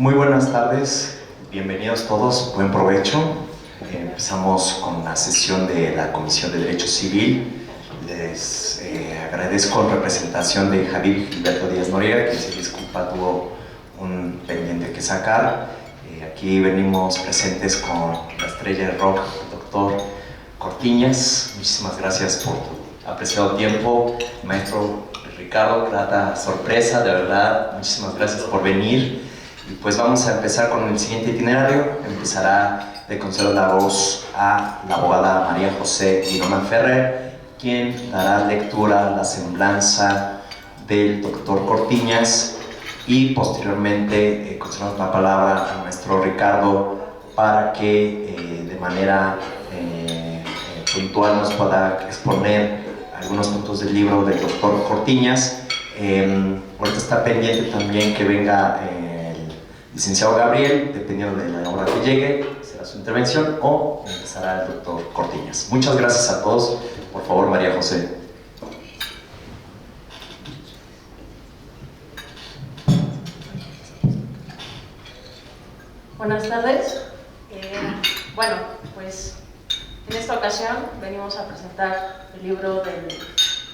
Muy buenas tardes, bienvenidos todos, buen provecho. Empezamos con la sesión de la Comisión de Derecho Civil. Les agradezco en representación de Javier Gilberto Díaz Noriega, que se disculpa, tuvo un pendiente que sacar. Aquí venimos presentes con la estrella de rock, el doctor Cortiñas. Muchísimas gracias por tu apreciado tiempo. Maestro Ricardo, grata sorpresa, de verdad, muchísimas gracias por venir. Y pues vamos a empezar con el siguiente itinerario. Empezará de conceder la voz a la abogada María José Girona Ferrer, quien dará lectura a la semblanza del doctor Cortiñas, y posteriormente concedemos la palabra al maestro Ricardo para que de manera puntual nos pueda exponer algunos puntos del libro del doctor Cortiñas. Ahorita está pendiente también que venga el licenciado Gabriel, dependiendo de la hora que llegue, será su intervención o empezará el doctor Cortiñas. Muchas gracias a todos. Por favor, María José. Buenas tardes. Bueno, pues en esta ocasión venimos a presentar el libro del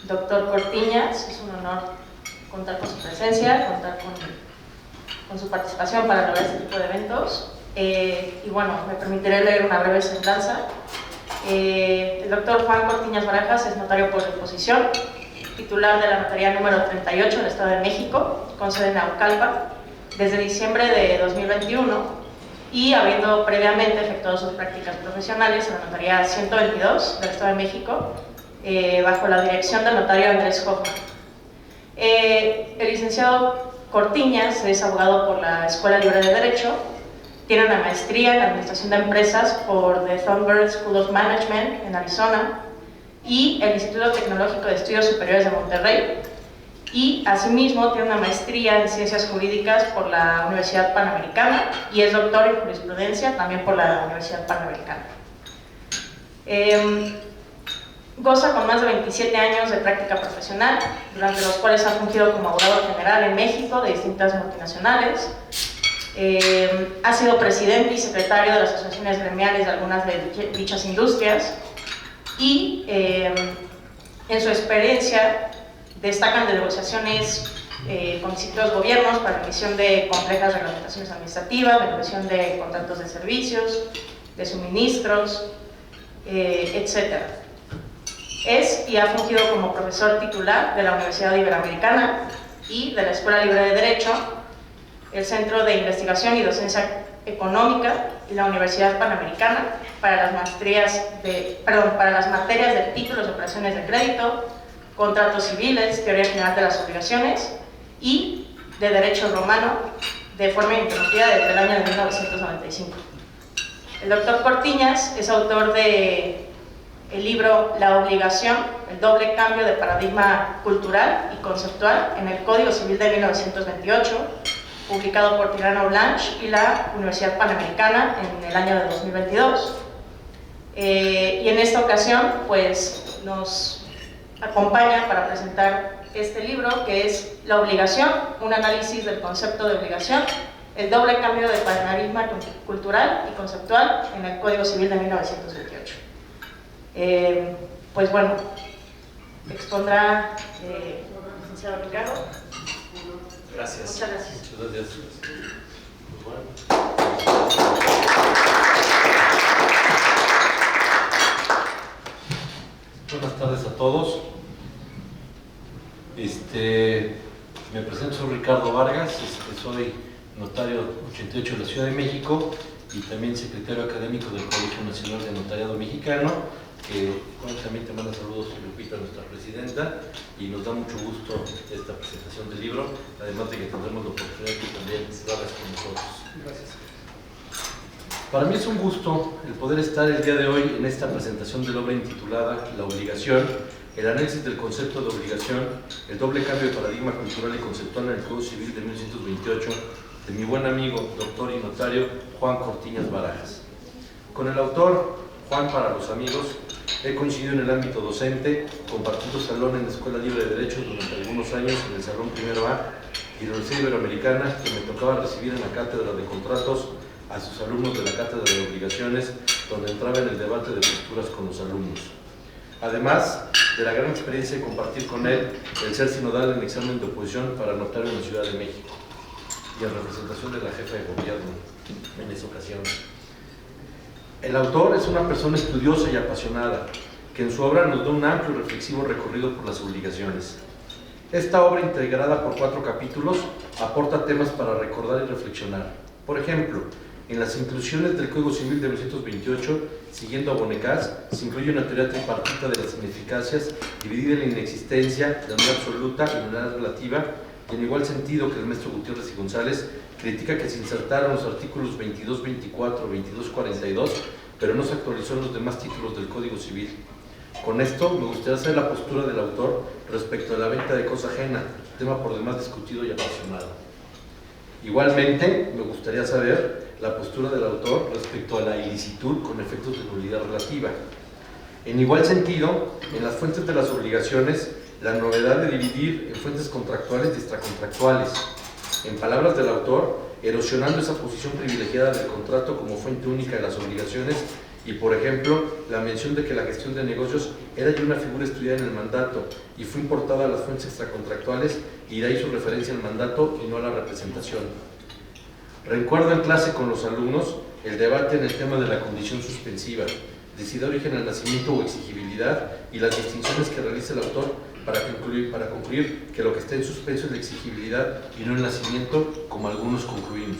doctor Cortiñas. Es un honor contar con su presencia, contar con su participación para lograr este tipo de eventos. Y bueno, me permitiré leer una breve semblanza. El doctor Juan Cortiñas Barajas es notario por deposición, titular de la notaría número 38 del Estado de México, con sede en Naucalpan, desde diciembre de 2021, y habiendo previamente efectuado sus prácticas profesionales en la notaría 122 del Estado de México, bajo la dirección del notario Andrés Hoffman. El licenciado Cortiñas es abogado por la Escuela Libre de Derecho, tiene una maestría en Administración de Empresas por The Thornburg School of Management en Arizona y el Instituto Tecnológico de Estudios Superiores de Monterrey, y asimismo tiene una maestría en Ciencias Jurídicas por la Universidad Panamericana y es doctor en Jurisprudencia también por la Universidad Panamericana. Goza con más de 27 años de práctica profesional, durante los cuales ha fungido como abogado general en México de distintas multinacionales. Ha sido presidente y secretario de las asociaciones gremiales de algunas de dichas industrias, y en su experiencia destacan de negociaciones con distintos gobiernos para la emisión de complejas reglamentaciones administrativas, de negociación de contratos de servicios, de suministros, etc. Es y ha fungido como profesor titular de la Universidad Iberoamericana y de la Escuela Libre de Derecho, el Centro de Investigación y Docencia Económica y la Universidad Panamericana para las materias de títulos de operaciones de crédito, contratos civiles, teoría general de las obligaciones y de derecho romano de forma ininterrumpida desde el año de 1995. El doctor Cortiñas es autor de el libro La obligación, el doble cambio de paradigma cultural y conceptual en el Código Civil de 1928, publicado por Tirano Blanche y la Universidad Panamericana en el año de 2022. Y en esta ocasión, pues, nos acompaña para presentar este libro, que es La obligación, un análisis del concepto de obligación, el doble cambio de paradigma cultural y conceptual en el Código Civil de 1928. Pues bueno, expondrá el licenciado Ricardo. Gracias. Muchas gracias. Muchas gracias. Buenas tardes a todos. Me presento, soy Ricardo Vargas, soy notario 88 de la Ciudad de México y también secretario académico del Colegio Nacional de Notariado Mexicano. También te manda saludos Lupita, nuestra presidenta, y nos da mucho gusto esta presentación del libro, además de que tendremos la oportunidad que también lo hagas con nosotros. Gracias. Para mí es un gusto el poder estar el día de hoy en esta presentación de la obra intitulada La obligación, el análisis del concepto de obligación, el doble cambio de paradigma cultural y conceptual en el Código Civil de 1928, de mi buen amigo, doctor y notario Juan Cortiñas Barajas. Con el autor, Juan para los amigos, he coincidido en el ámbito docente, compartiendo salón en la Escuela Libre de Derecho durante algunos años en el Salón Primero A, y la Universidad Iberoamericana, que me tocaba recibir en la cátedra de contratos a sus alumnos de la cátedra de obligaciones, donde entraba en el debate de posturas con los alumnos. Además de la gran experiencia de compartir con él el ser sinodal en examen de oposición para notario en la Ciudad de México y en representación de la jefa de gobierno en esa ocasión. El autor es una persona estudiosa y apasionada, que en su obra nos da un amplio y reflexivo recorrido por las obligaciones. Esta obra, integrada por 4 capítulos, aporta temas para recordar y reflexionar. Por ejemplo, en las inclusiones del Código Civil de 1928, siguiendo a Bonecaz, se incluye una teoría tripartita de las ineficacias, dividida en la inexistencia, la unidad absoluta y la unidad relativa, y en igual sentido que el maestro Gutiérrez y González critica que se insertaron los artículos 22, 24, 22, 42, pero no se actualizó en los demás títulos del Código Civil. Con esto me gustaría saber la postura del autor respecto a la venta de cosa ajena, tema por demás discutido y apasionado. Igualmente, me gustaría saber la postura del autor respecto a la ilicitud con efectos de nulidad relativa. En igual sentido, en las fuentes de las obligaciones, la novedad de dividir en fuentes contractuales y extracontractuales. En palabras del autor, erosionando esa posición privilegiada del contrato como fuente única de las obligaciones y, por ejemplo, la mención de que la gestión de negocios era ya una figura estudiada en el mandato y fue importada a las fuentes extracontractuales y de ahí su referencia al mandato y no a la representación. Recuerdo en clase con los alumnos el debate en el tema de la condición suspensiva, de si da origen al nacimiento o exigibilidad y las distinciones que realiza el autor para concluir que lo que está en suspenso es la exigibilidad y no el nacimiento, como algunos concluimos.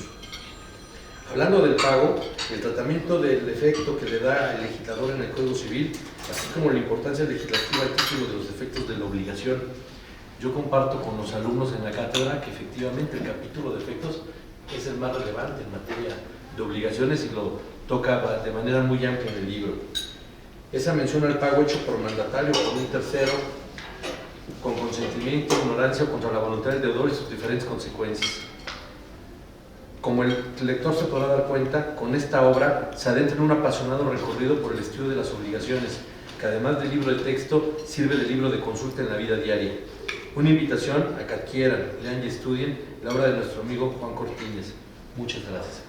Hablando del pago, el tratamiento del efecto que le da el legislador en el Código Civil, así como la importancia legislativa al título de los efectos de la obligación. Yo comparto con los alumnos en la cátedra que efectivamente el capítulo de efectos es el más relevante en materia de obligaciones y lo toca de manera muy amplia en el libro. Esa mención al pago hecho por mandatario o por un tercero, con consentimiento, ignorancia o contra la voluntad del deudor y sus diferentes consecuencias. Como el lector se podrá dar cuenta, con esta obra se adentra en un apasionado recorrido por el estudio de las obligaciones, que además del libro de texto, sirve de libro de consulta en la vida diaria. Una invitación a que adquieran, lean y estudien la obra de nuestro amigo Juan Cortines. Muchas gracias.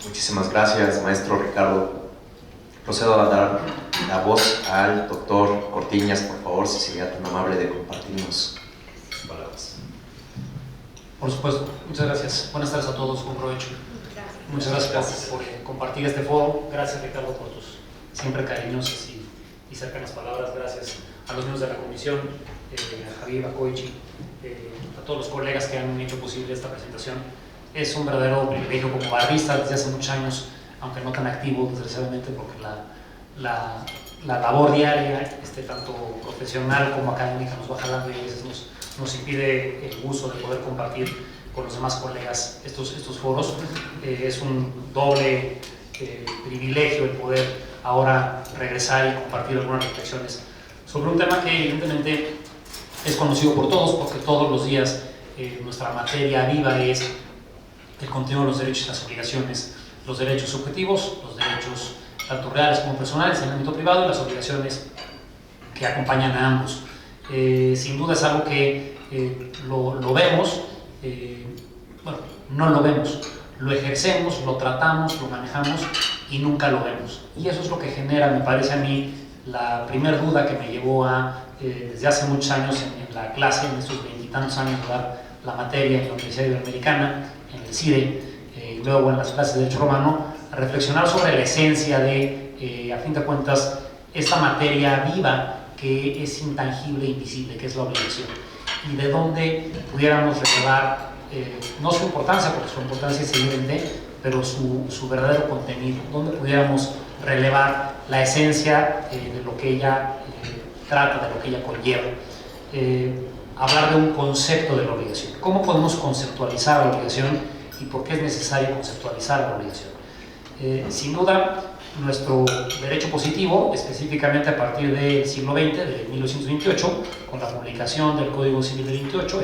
Muchísimas gracias, maestro Ricardo. Procedo a dar la voz al doctor Cortiñas, por favor, si sería tan amable de compartirnos sus palabras. Por supuesto, muchas gracias. Buenas tardes a todos, buen provecho. Muchas gracias por compartir este foro. Gracias, Ricardo, por tus siempre cariñosas y cercanas palabras. Gracias a los miembros de la comisión, a Javier, a Koichi, a todos los colegas que han hecho posible esta presentación. Es un verdadero privilegio como barrista desde hace muchos años, aunque no tan activo, desgraciadamente, porque la labor diaria, tanto profesional como académica, nos va jalando y a veces nos impide el uso de poder compartir con los demás colegas estos foros. Es un doble privilegio el poder ahora regresar y compartir algunas reflexiones sobre un tema que evidentemente es conocido por todos, porque todos los días nuestra materia viva es el contenido de los derechos y las obligaciones, los derechos subjetivos, los derechos tanto reales como personales en el ámbito privado y las obligaciones que acompañan a ambos. Sin duda es algo que lo vemos, bueno, no lo vemos, lo ejercemos, lo tratamos, lo manejamos y nunca lo vemos. Y eso es lo que genera, me parece a mí, la primera duda que me llevó a, desde hace muchos años en la clase, en estos 20 y tantos años de dar la materia en la Universidad Iberoamericana, en el CIDE, y luego en las clases de Derecho Romano, a reflexionar sobre la esencia de, a fin de cuentas, esta materia viva que es intangible e invisible, que es la obligación, y de dónde pudiéramos recordar no su importancia, porque su importancia es evidente, pero su verdadero contenido, donde pudiéramos relevar la esencia de lo que ella trata, de lo que ella conlleva. Hablar de un concepto de la obligación. ¿Cómo podemos conceptualizar la obligación y por qué es necesario conceptualizar la obligación? Sin duda, nuestro derecho positivo, específicamente a partir del siglo XX, de 1928, con la publicación del Código Civil del 28,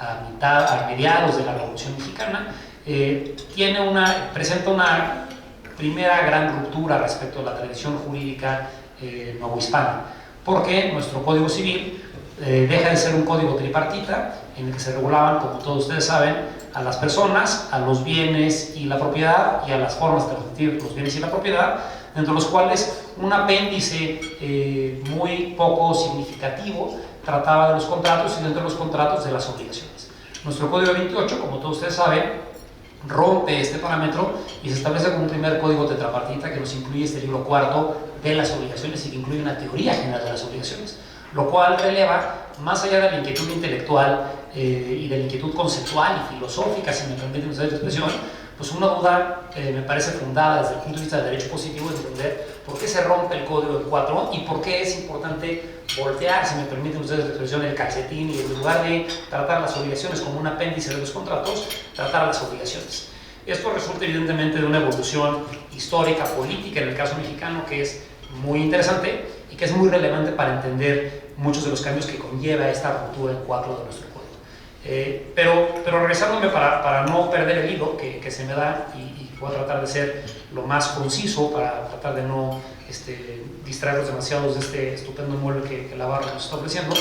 a mediados de la Revolución Mexicana, presenta una primera gran ruptura respecto a la tradición jurídica novohispana, porque nuestro Código Civil deja de ser un código tripartita en el que se regulaban, como todos ustedes saben, a las personas, a los bienes y la propiedad, y a las formas de transmitir los bienes y la propiedad, dentro de los cuales un apéndice muy poco significativo trataba de los contratos, y dentro de los contratos de las obligaciones. Nuestro Código 28, como todos ustedes saben, rompe este parámetro y se establece como un primer código tetrapartita que nos incluye este libro cuarto de las obligaciones y que incluye una teoría general de las obligaciones, lo cual releva, más allá de la inquietud intelectual y de la inquietud conceptual y filosófica, si me permiten ustedes la expresión, pues una duda me parece fundada desde el punto de vista del derecho positivo, de entender por qué se rompe el código del 4 y por qué es importante voltear, si me permiten ustedes la expresión, el calcetín, y en lugar de tratar las obligaciones como un apéndice de los contratos, tratar las obligaciones. Esto resulta evidentemente de una evolución histórica, política, en el caso mexicano, que es muy interesante y que es muy relevante para entender muchos de los cambios que conlleva esta ruptura en 4 de nuestro código. Pero regresándome para no perder el hilo que se me da, y voy a tratar de ser lo más conciso para tratar de no distraerlos demasiado de este estupendo mueble que la barra nos está ofreciendo,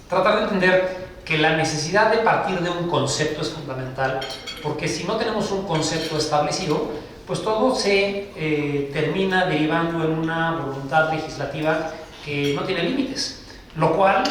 tratar de entender que la necesidad de partir de un concepto es fundamental, porque si no tenemos un concepto establecido, pues todo se termina derivando en una voluntad legislativa que no tiene límites, lo cual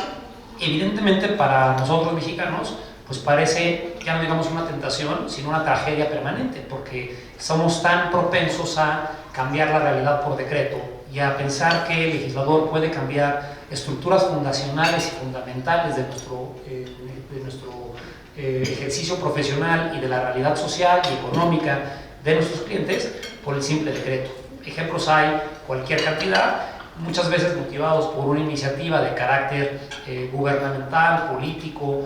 evidentemente para nosotros mexicanos pues parece, ya no digamos una tentación, sino una tragedia permanente, porque somos tan propensos a cambiar la realidad por decreto y a pensar que el legislador puede cambiar estructuras fundacionales y fundamentales de nuestro ejercicio profesional y de la realidad social y económica de nuestros clientes por el simple decreto. Ejemplos hay cualquier cantidad, muchas veces motivados por una iniciativa de carácter gubernamental, político,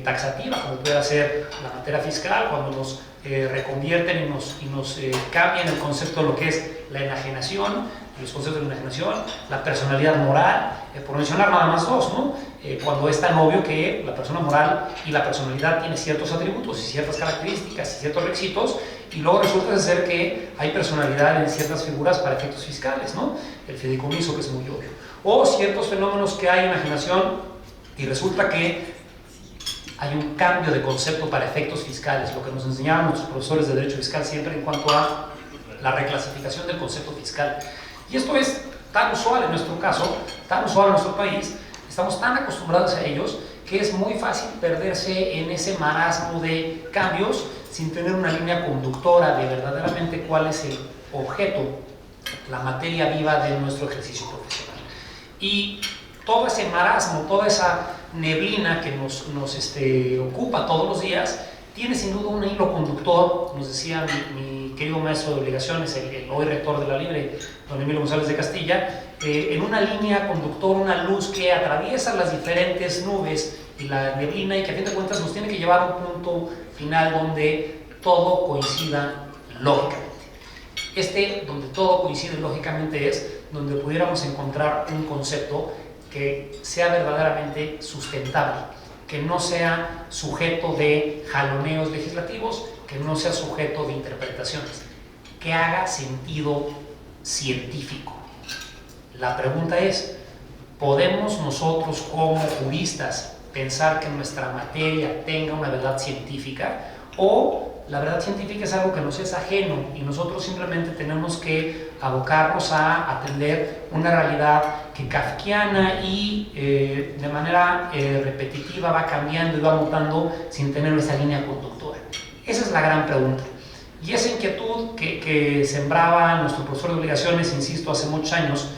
taxativa, como puede ser la materia fiscal, cuando nos reconvierten y nos cambian el concepto de lo que es la enajenación, los conceptos de la enajenación, la personalidad moral, por mencionar nada más dos, ¿no? Cuando es tan obvio que la persona moral y la personalidad tienen ciertos atributos y ciertas características y ciertos requisitos, y luego resulta ser que hay personalidad en ciertas figuras para efectos fiscales, ¿no? El fideicomiso, que es muy obvio, o ciertos fenómenos que hay en enajenación y resulta que hay un cambio de concepto para efectos fiscales, lo que nos enseñaban nuestros profesores de Derecho Fiscal siempre en cuanto a la reclasificación del concepto fiscal. Y esto es tan usual en nuestro caso, tan usual en nuestro país, estamos tan acostumbrados a ellos que es muy fácil perderse en ese marasmo de cambios sin tener una línea conductora de verdaderamente cuál es el objeto, la materia viva de nuestro ejercicio profesional. Y todo ese marasmo, toda esa neblina que nos ocupa todos los días, tiene sin duda un hilo conductor, nos decía mi querido maestro de obligaciones, el hoy rector de la Libre, don Emilio González de Castilla, en una línea conductor, una luz que atraviesa las diferentes nubes y la neblina y que a fin de cuentas nos tiene que llevar a un punto final donde todo coincida lógicamente. Donde todo coincide lógicamente es donde pudiéramos encontrar un concepto que sea verdaderamente sustentable, que no sea sujeto de jaloneos legislativos, que no sea sujeto de interpretaciones, que haga sentido científico. La pregunta es, ¿podemos nosotros como juristas pensar que nuestra materia tenga una verdad científica, o la verdad científica es algo que nos es ajeno y nosotros simplemente tenemos que abocarnos a atender una realidad que kafkiana y de manera repetitiva va cambiando y va mutando sin tener esa línea conductora? Esa es la gran pregunta. Y esa inquietud que sembraba nuestro profesor de obligaciones, insisto, hace muchos años,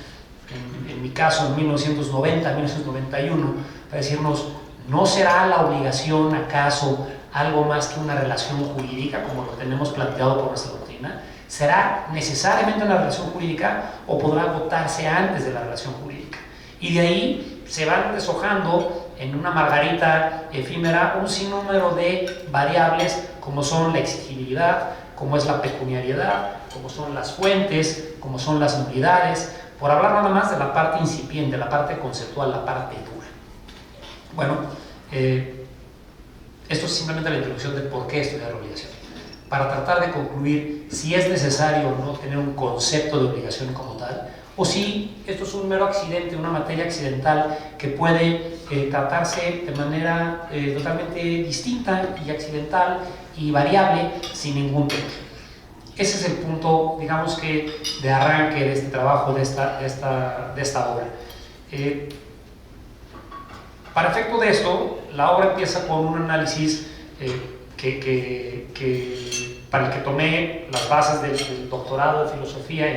en mi caso en 1990, 1991, para decirnos, ¿no será la obligación acaso algo más que una relación jurídica como lo tenemos planteado por nuestra doctrina? ¿Será necesariamente una relación jurídica o podrá votarse antes de la relación jurídica? Y de ahí se van deshojando en una margarita efímera un sinnúmero de variables como son la exigibilidad, como es la pecuniariedad, como son las fuentes, como son las nulidades, por hablar nada más de la parte incipiente, la parte conceptual, la parte dura. Bueno, esto es simplemente la introducción de por qué estudiar la obligación. para tratar de concluir si es necesario o no tener un concepto de obligación como tal, o si esto es un mero accidente, una materia accidental que puede tratarse de manera totalmente distinta y accidental y variable sin ningún tema. Ese es el punto, digamos que, de arranque de este trabajo, de esta obra. Para efecto de esto, la obra empieza con un análisis para el que tomé las bases del doctorado en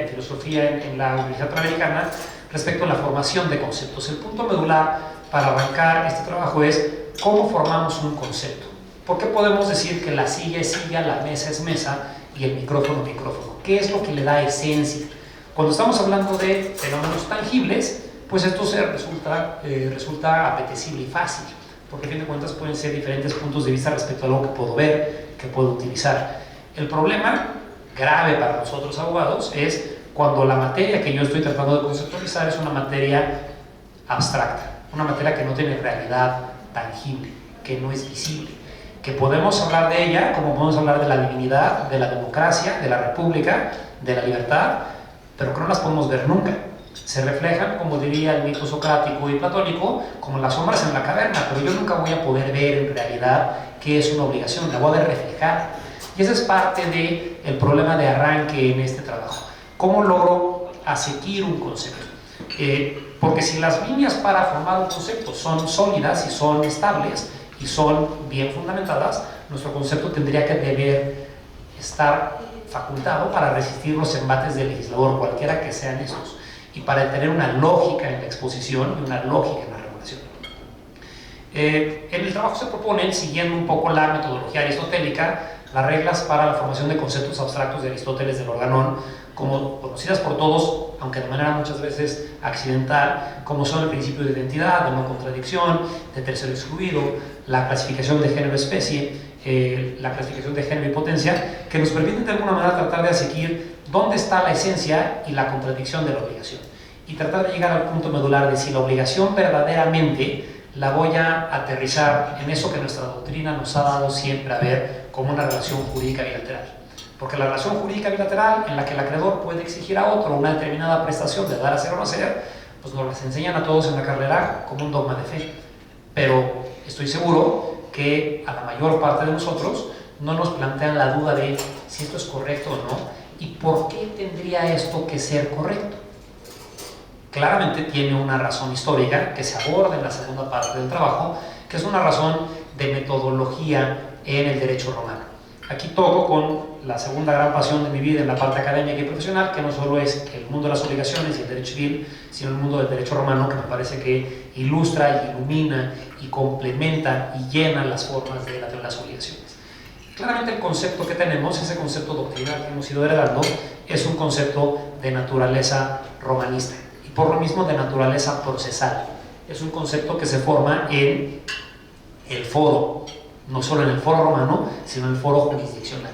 filosofía en la Universidad Panamericana respecto a la formación de conceptos. El punto medular para arrancar este trabajo es cómo formamos un concepto. ¿Por qué podemos decir que la silla es silla, la mesa es mesa y el micrófono es micrófono? ¿Qué es lo que le da esencia? Cuando estamos hablando de fenómenos tangibles, pues esto resulta apetecible y fácil, porque a fin de cuentas pueden ser diferentes puntos de vista respecto a algo que puedo ver, que puedo utilizar. El problema grave para nosotros abogados es cuando la materia que yo estoy tratando de conceptualizar es una materia abstracta, una materia que no tiene realidad tangible, que no es visible, que podemos hablar de ella como podemos hablar de la divinidad, de la democracia, de la república, de la libertad, pero que no las podemos ver nunca. Se reflejan, como diría el mito socrático y platónico, como las sombras en la caverna, pero yo nunca voy a poder ver en realidad qué es una obligación, la voy a ver reflejada. Y ese es parte del problema de arranque en este trabajo. ¿Cómo logro aseguir un concepto? Porque si las líneas para formar un concepto son sólidas y son estables y son bien fundamentadas, nuestro concepto tendría que deber estar facultado para resistir los embates del legislador, cualquiera que sean esos, y para tener una lógica en la exposición y una lógica en la regulación. En el trabajo se proponen, siguiendo un poco la metodología aristotélica, las reglas para la formación de conceptos abstractos de Aristóteles del Organón, como conocidas por todos, aunque de manera muchas veces accidental, como son el principio de identidad, de no contradicción, de tercero excluido, la clasificación de género-especie, la clasificación de género y potencia, que nos permiten de alguna manera tratar de aseguir dónde está la esencia y la contradicción de la obligación, y tratar de llegar al punto medular de si la obligación verdaderamente la voy a aterrizar en eso que nuestra doctrina nos ha dado siempre a ver como una relación jurídica bilateral. Porque la relación jurídica bilateral en la que el acreedor puede exigir a otro una determinada prestación de dar, hacer o no hacer, pues nos las enseñan a todos en la carrera como un dogma de fe. Pero estoy seguro que a la mayor parte de nosotros no nos plantean la duda de si esto es correcto o no y por qué tendría esto que ser correcto. Claramente tiene una razón histórica que se aborda en la segunda parte del trabajo, que es una razón de metodología en el derecho romano. Aquí toco con la segunda gran pasión de mi vida en la parte académica y profesional, que no solo es el mundo de las obligaciones y el derecho civil, sino el mundo del derecho romano, que me parece que ilustra y ilumina y complementa y llena las formas de las obligaciones. Claramente el concepto que tenemos, ese concepto doctrinal que hemos ido heredando, es un concepto de naturaleza romanista y por lo mismo de naturaleza procesal. Es un concepto que se forma en el foro, no solo en el foro romano, sino en el foro jurisdiccional.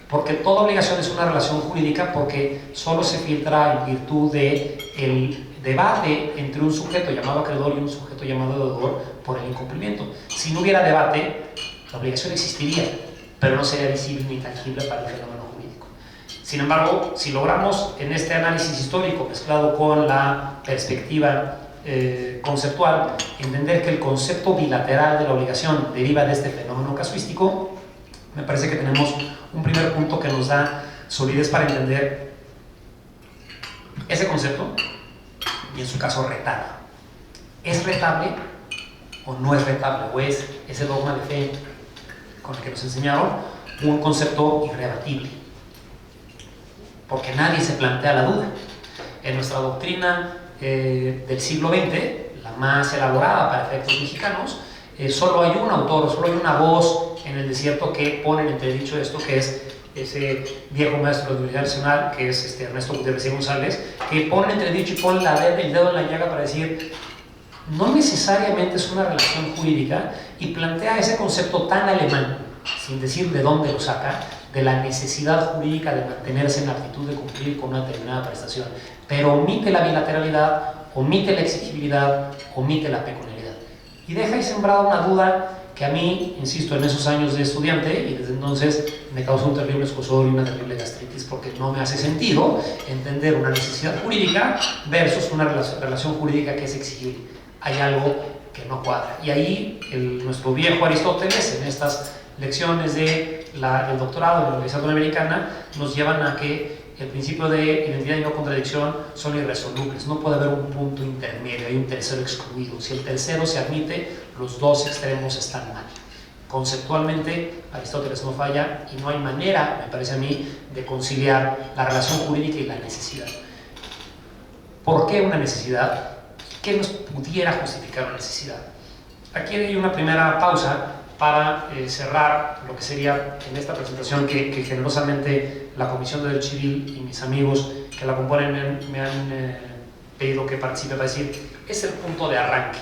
Porque toda obligación es una relación jurídica porque solo se filtra en virtud del debate entre un sujeto llamado acreedor y un sujeto llamado deudor por el incumplimiento. Si no hubiera debate, la obligación existiría, pero no sería visible ni tangible para el fenómeno jurídico. Sin embargo, si logramos en este análisis histórico mezclado con la perspectiva conceptual, entender que el concepto bilateral de la obligación deriva de este fenómeno casuístico, me parece que tenemos un primer punto que nos da solidez para entender ese concepto y en su caso retarlo. ¿Es retable o no es retable? ¿O es ese dogma de fe con el que nos enseñaron un concepto irrebatible? Porque nadie se plantea la duda. En nuestra doctrina del siglo XX, la más elaborada para efectos mexicanos, solo hay un autor, solo hay una voz en el desierto que pone en entredicho esto, que es ese viejo maestro de la Universidad Nacional, que es Ernesto Gutiérrez y González, que pone en entredicho y pone el dedo en la llaga para decir no necesariamente es una relación jurídica, y plantea ese concepto tan alemán, sin decir de dónde lo saca, de la necesidad jurídica de mantenerse en la actitud de cumplir con una determinada prestación, pero omite la bilateralidad, omite la exigibilidad, omite la pecuniariedad, y deja ahí sembrada una duda que a mí, insisto, en esos años de estudiante y desde entonces me causó un terrible escozor y una terrible gastritis, porque no me hace sentido entender una necesidad jurídica versus una relación jurídica que es exigible. Hay algo que no cuadra. Y ahí nuestro viejo Aristóteles, en estas lecciones del doctorado de la Universidad Americana, nos llevan a que el principio de identidad y no contradicción son irresolubles. No puede haber un punto intermedio, hay un tercero excluido. Si el tercero se admite, los dos extremos están mal. Conceptualmente, Aristóteles no falla y no hay manera, me parece a mí, de conciliar la relación jurídica y la necesidad. ¿Por qué una necesidad? ¿Qué nos pudiera justificar una necesidad? Aquí hay una primera pausa para cerrar lo que sería en esta presentación que generosamente la Comisión de Derecho Civil y mis amigos que la componen me han pedido que participe para decir, es el punto de arranque.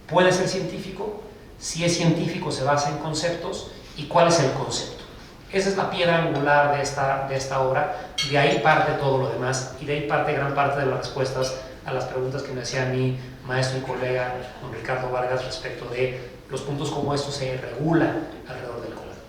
¿Puede ser científico? Si es científico, se basa en conceptos. ¿Y cuál es el concepto? Esa es la piedra angular de esta obra. De ahí parte todo lo demás y de ahí parte gran parte de las respuestas a las preguntas que me hacía mi maestro y colega don Ricardo Vargas respecto de los puntos como estos se regulan alrededor del colegio.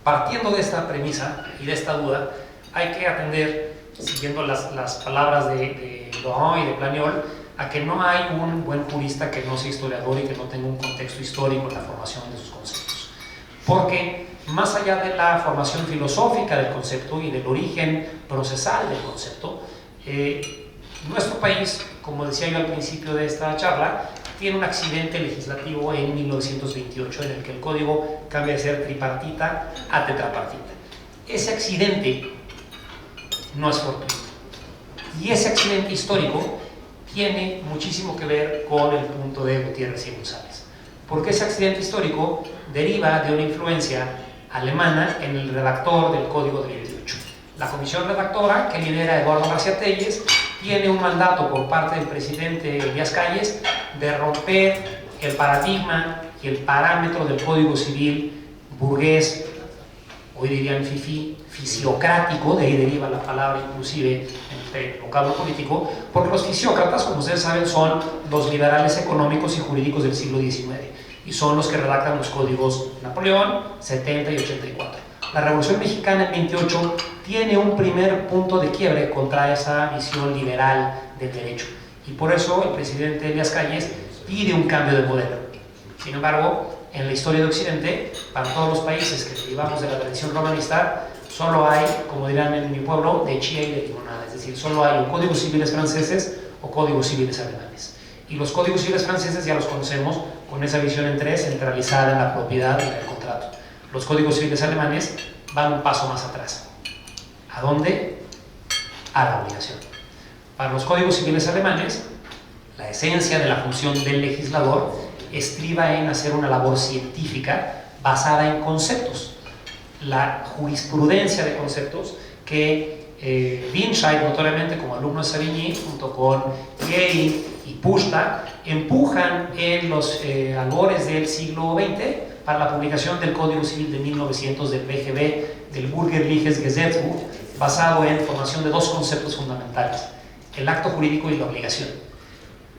Partiendo de esta premisa y de esta duda, hay que atender, siguiendo las palabras de Laurent y de Planiol, a que no hay un buen jurista que no sea historiador y que no tenga un contexto histórico en la formación de sus conceptos. Porque más allá de la formación filosófica del concepto y del origen procesal del concepto, nuestro país, como decía yo al principio de esta charla, tiene un accidente legislativo en 1928 en el que el código cambia de ser tripartita a tetrapartita. Ese accidente no es fortuito. Y ese accidente histórico tiene muchísimo que ver con el punto de Gutiérrez y González. Porque ese accidente histórico deriva de una influencia alemana en el redactor del Código de 28. La comisión redactora, que lidera Eduardo García Telles, tiene un mandato por parte del presidente Elías Calles de romper el paradigma y el parámetro del Código Civil burgués, hoy dirían fifí, fisiocrático, de ahí deriva la palabra inclusive entre el vocablo político, porque los fisiócratas, como ustedes saben, son los liberales económicos y jurídicos del siglo XIX y son los que redactan los códigos Napoleón, 70 y 84. La Revolución Mexicana en 28 tiene un primer punto de quiebre contra esa visión liberal del derecho y por eso el presidente Elías Calles pide un cambio de modelo. Sin embargo, en la historia de Occidente, para todos los países que derivamos de la tradición romanista, solo hay, como dirán en mi pueblo, de chía y de limonada, es decir, solo hay o códigos civiles franceses o códigos civiles alemanes. Y los códigos civiles franceses ya los conocemos con esa visión en tres, centralizada en la propiedad y en el contrato. Los códigos civiles alemanes van un paso más atrás. ¿A dónde? A la obligación. Para los códigos civiles alemanes, la esencia de la función del legislador estriba en hacer una labor científica basada en conceptos. La jurisprudencia de conceptos que Winscheid, notoriamente como alumno de Savigny, junto con Gehry y Pusta, empujan en los albores del siglo XX para la publicación del Código Civil de 1900 del BGB, del Bürgerliches Gesetzbuch, basado en formación de dos conceptos fundamentales, el acto jurídico y la obligación.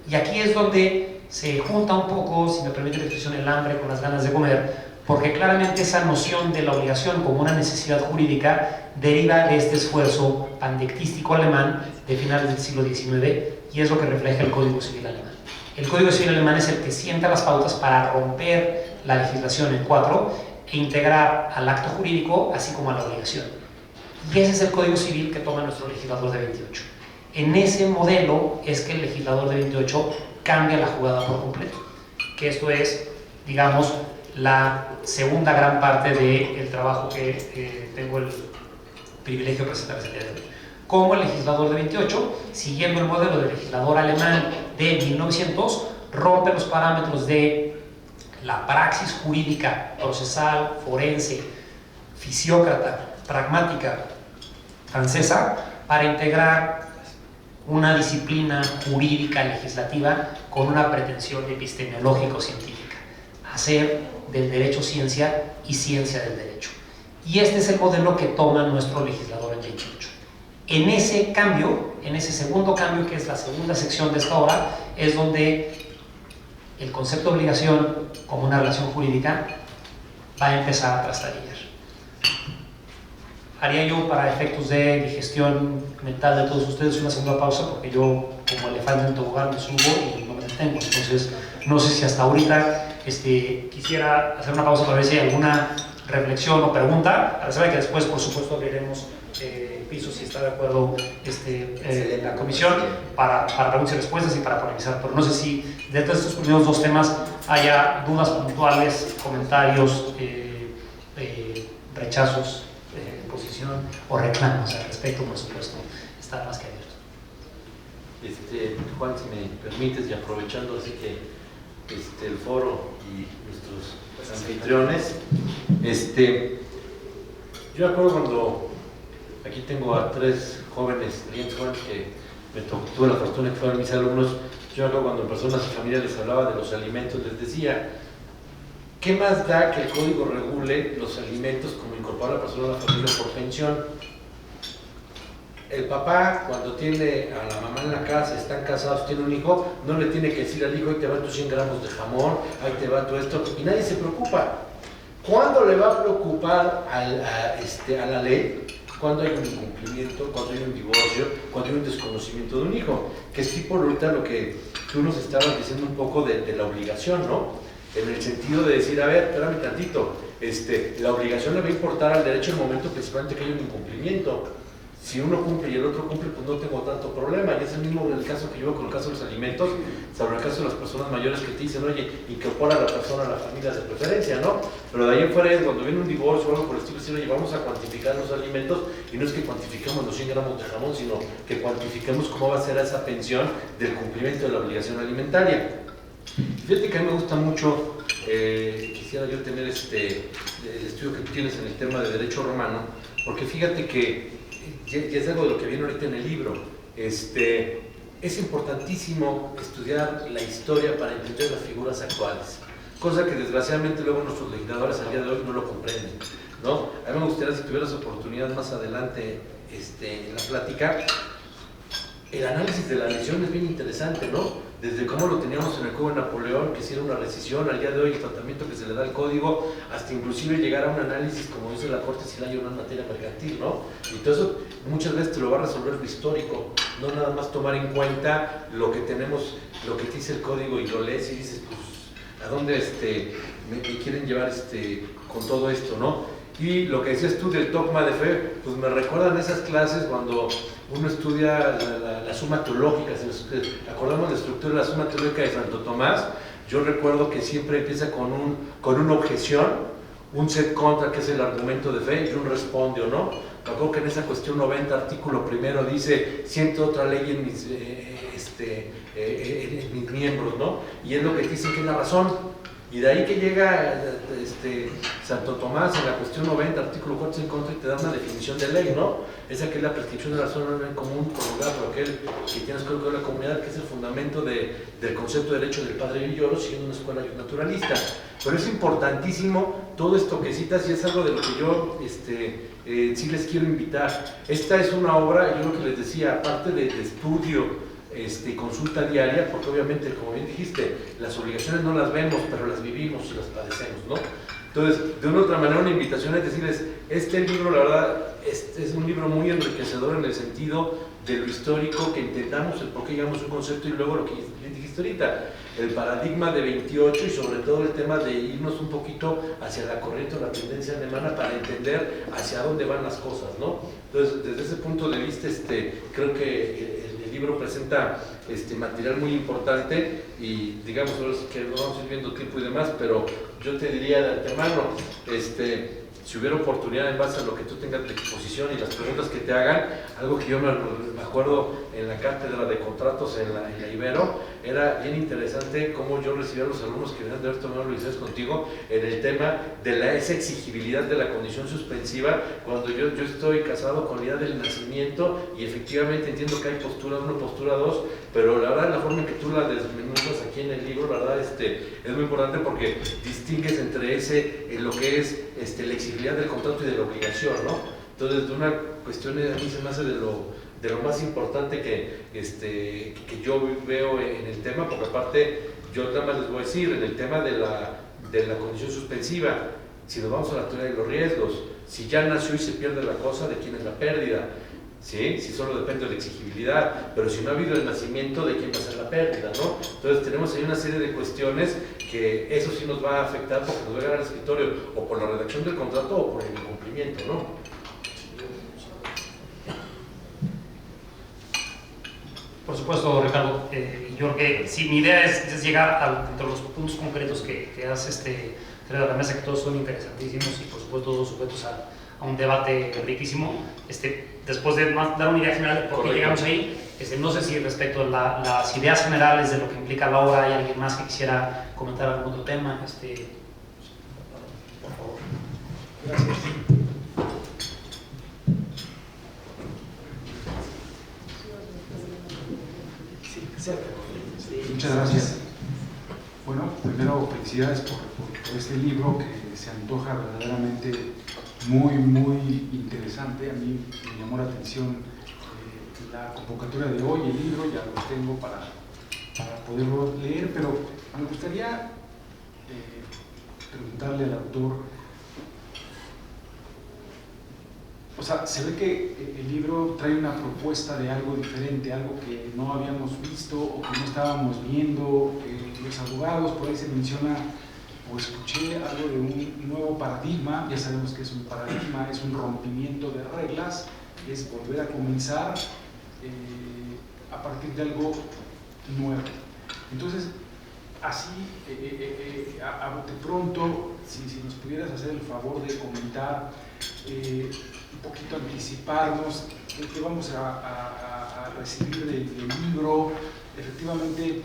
Y aquí es donde se junta un poco, si me permite la expresión, el hambre con las ganas de comer, porque claramente esa noción de la obligación como una necesidad jurídica deriva de este esfuerzo pandectístico alemán de finales del siglo XIX y es lo que refleja el Código Civil alemán. El Código Civil alemán es el que sienta las pautas para romper la legislación en cuatro e integrar al acto jurídico así como a la obligación. Y ese es el Código Civil que toma nuestro legislador de 28. En ese modelo es que el legislador de 28 cambia la jugada por completo, que esto es, digamos, la segunda gran parte del trabajo que tengo el privilegio de presentarles el día de hoy. Como el legislador de 28, siguiendo el modelo del legislador alemán de 1900, rompe los parámetros de la praxis jurídica, procesal, forense, fisiócrata, pragmática francesa para integrar una disciplina jurídica legislativa con una pretensión epistemológico-científica, hacer del derecho ciencia y ciencia del derecho. Y este es el modelo que toma nuestro legislador en 28. En ese cambio, en ese segundo cambio, que es la segunda sección de esta obra, es donde el concepto de obligación como una relación jurídica va a empezar a trastabillar. Haría yo, para efectos de digestión mental de todos ustedes, una segunda pausa, porque yo, como elefante en tobogán, me subo y no me detengo. Entonces, no sé si hasta ahorita quisiera hacer una pausa para ver si hay alguna reflexión o pregunta, a pesar de que después, por supuesto, abriremos piso, si está de acuerdo la comisión, para preguntas y respuestas y para polemizar. Pero no sé si dentro de estos primeros dos temas haya dudas puntuales, comentarios, rechazos, posición o reclamos al respecto. Por supuesto, está más que abierto. Juan, si me permites, y aprovechando así que el foro y nuestros anfitriones, yo me acuerdo cuando aquí tengo a 3 jóvenes clientes jóvenes que tuve la fortuna de que fueron mis alumnos. Yo me acuerdo cuando en personas y familias les hablaba de los alimentos, les decía, ¿qué más da que el código regule los alimentos como incorporar a la persona a la familia por pensión? El papá, cuando tiene a la mamá en la casa, están casados, tiene un hijo, no le tiene que decir al hijo, ahí te va tus 100 gramos de jamón, ahí te va todo esto, y nadie se preocupa. ¿Cuándo le va a preocupar a la ley? Cuando hay un incumplimiento, cuando hay un divorcio, cuando hay un desconocimiento de un hijo, que es tipo ahorita lo que tú nos estabas diciendo un poco de la obligación, ¿no? En el sentido de decir, a ver, espérame tantito, la obligación le va a importar al derecho en el momento principalmente que hay un incumplimiento. Si uno cumple y el otro cumple, pues no tengo tanto problema. Y es el mismo el caso que yo veo con el caso de los alimentos, sobre el caso de las personas mayores que te dicen, oye, incorpora a la persona a la familia de preferencia, ¿no? Pero de ahí en fuera es cuando viene un divorcio o algo por el estilo, decir, oye, vamos a cuantificar los alimentos, y no es que cuantifiquemos los 100 gramos de jamón, sino que cuantifiquemos cómo va a ser esa pensión del cumplimiento de la obligación alimentaria. Fíjate que a mí me gusta mucho, quisiera yo tener el estudio que tú tienes en el tema de derecho romano, porque fíjate que ya es algo de lo que viene ahorita en el libro. Es importantísimo estudiar la historia para entender las figuras actuales, cosa que desgraciadamente luego nuestros legisladores al día de hoy no lo comprenden, ¿no? A mí me gustaría, si tuvieras oportunidad más adelante en la plática, el análisis de la lesión es bien interesante, ¿no? Desde cómo lo teníamos en el Código de Napoleón, que si era una rescisión, al día de hoy el tratamiento que se le da al código, hasta inclusive llegar a un análisis, como dice la Corte, si la hay una materia mercantil, ¿no? Y todo eso muchas veces te lo va a resolver lo histórico, no nada más tomar en cuenta lo que tenemos, lo que dice el código, y lo lees y dices, pues, ¿a dónde me quieren llevar con todo esto, ¿no? Y lo que decías tú del dogma de fe, pues me recuerdan esas clases cuando uno estudia la suma teológica. Si acordamos de la estructura de la suma teológica de Santo Tomás, yo recuerdo que siempre empieza con una objeción, un set contra, que es el argumento de fe, y un responde o no. Me acuerdo que en esa cuestión 90, artículo primero, dice, siento otra ley en mis miembros, ¿no? Y es lo que dicen que es la razón. Y de ahí que llega Santo Tomás en la cuestión 90, artículo 4 en contra, y te da una definición de ley, ¿no? Esa que es la prescripción de la razón en común promulgada por aquel que tienes que ver con la comunidad, que es el fundamento del concepto de derecho del padre Villoro, siguiendo una escuela naturalista. Pero es importantísimo todo esto que citas, y es algo de lo que yo sí les quiero invitar. Esta es una obra, yo lo que les decía, aparte de estudio, consulta diaria, porque obviamente, como bien dijiste, las obligaciones no las vemos, pero las vivimos y las padecemos, ¿no? Entonces, de una u otra manera, una invitación es decirles, este libro, la verdad, es un libro muy enriquecedor en el sentido de lo histórico, que entendamos el por qué llegamos a un concepto, y luego lo que dijiste ahorita, el paradigma de 28, y sobre todo el tema de irnos un poquito hacia la corriente o la tendencia alemana para entender hacia dónde van las cosas, ¿no? Entonces, desde ese punto de vista, creo que el libro presenta material muy importante, y digamos, ahora sí que no vamos a ir viendo tiempo y demás, pero yo te diría de antemano, si hubiera oportunidad, en base a lo que tú tengas de exposición y las preguntas que te hagan, algo que yo me acuerdo en la cátedra de contratos en la Ibero, era bien interesante cómo yo recibía a los alumnos que venían de haber tomado universidades contigo en el tema de esa exigibilidad de la condición suspensiva, cuando yo estoy casado con la idea del nacimiento, y efectivamente entiendo que hay postura 1, postura 2, pero la verdad, la forma en que tú la desmenuzas aquí en el libro, la verdad, es muy importante, porque distingues entre lo que es la exigibilidad del contrato y de la obligación, ¿no? Entonces, de una cuestión, a mí se me hace de lo más importante que yo veo en el tema, porque aparte Yo nada más les voy a decir, en el tema de la condición suspensiva, si nos vamos a la teoría de los riesgos, si ya nació y se pierde la cosa, ¿de quién es la pérdida? ¿Sí? Si solo depende de la exigibilidad, pero si no ha habido el nacimiento, ¿de quién va a ser la pérdida? ¿No? Entonces tenemos ahí una serie de cuestiones que eso sí nos va a afectar porque nos va a llegar al escritorio o por la redacción del contrato o por el incumplimiento, ¿no? Por supuesto, Ricardo. Yo creo que sí, mi idea es llegar entre los puntos concretos que hace creo la mesa, que todos son interesantísimos y por supuesto todos sujetos a un debate riquísimo. Después de dar una idea general de por qué llegamos ahí, no sé si respecto a las ideas generales de lo que implica la obra hay alguien más que quisiera comentar algún otro tema. Por favor. Gracias. Muchas gracias. Bueno, primero felicidades por este libro que se antoja verdaderamente muy interesante. A mí me llamó la atención la convocatoria de hoy, el libro, ya lo tengo para poderlo leer, pero me gustaría preguntarle al autor. O sea, se ve que el libro trae una propuesta de algo diferente, algo que no habíamos visto o que no estábamos viendo. Los abogados, por ahí se menciona o escuché algo de un nuevo paradigma. Ya sabemos que es un paradigma, es un rompimiento de reglas, es volver a comenzar a partir de algo nuevo. Entonces, así, a bote pronto, si nos pudieras hacer el favor de comentar, un poquito anticiparnos qué vamos a recibir del libro. Efectivamente,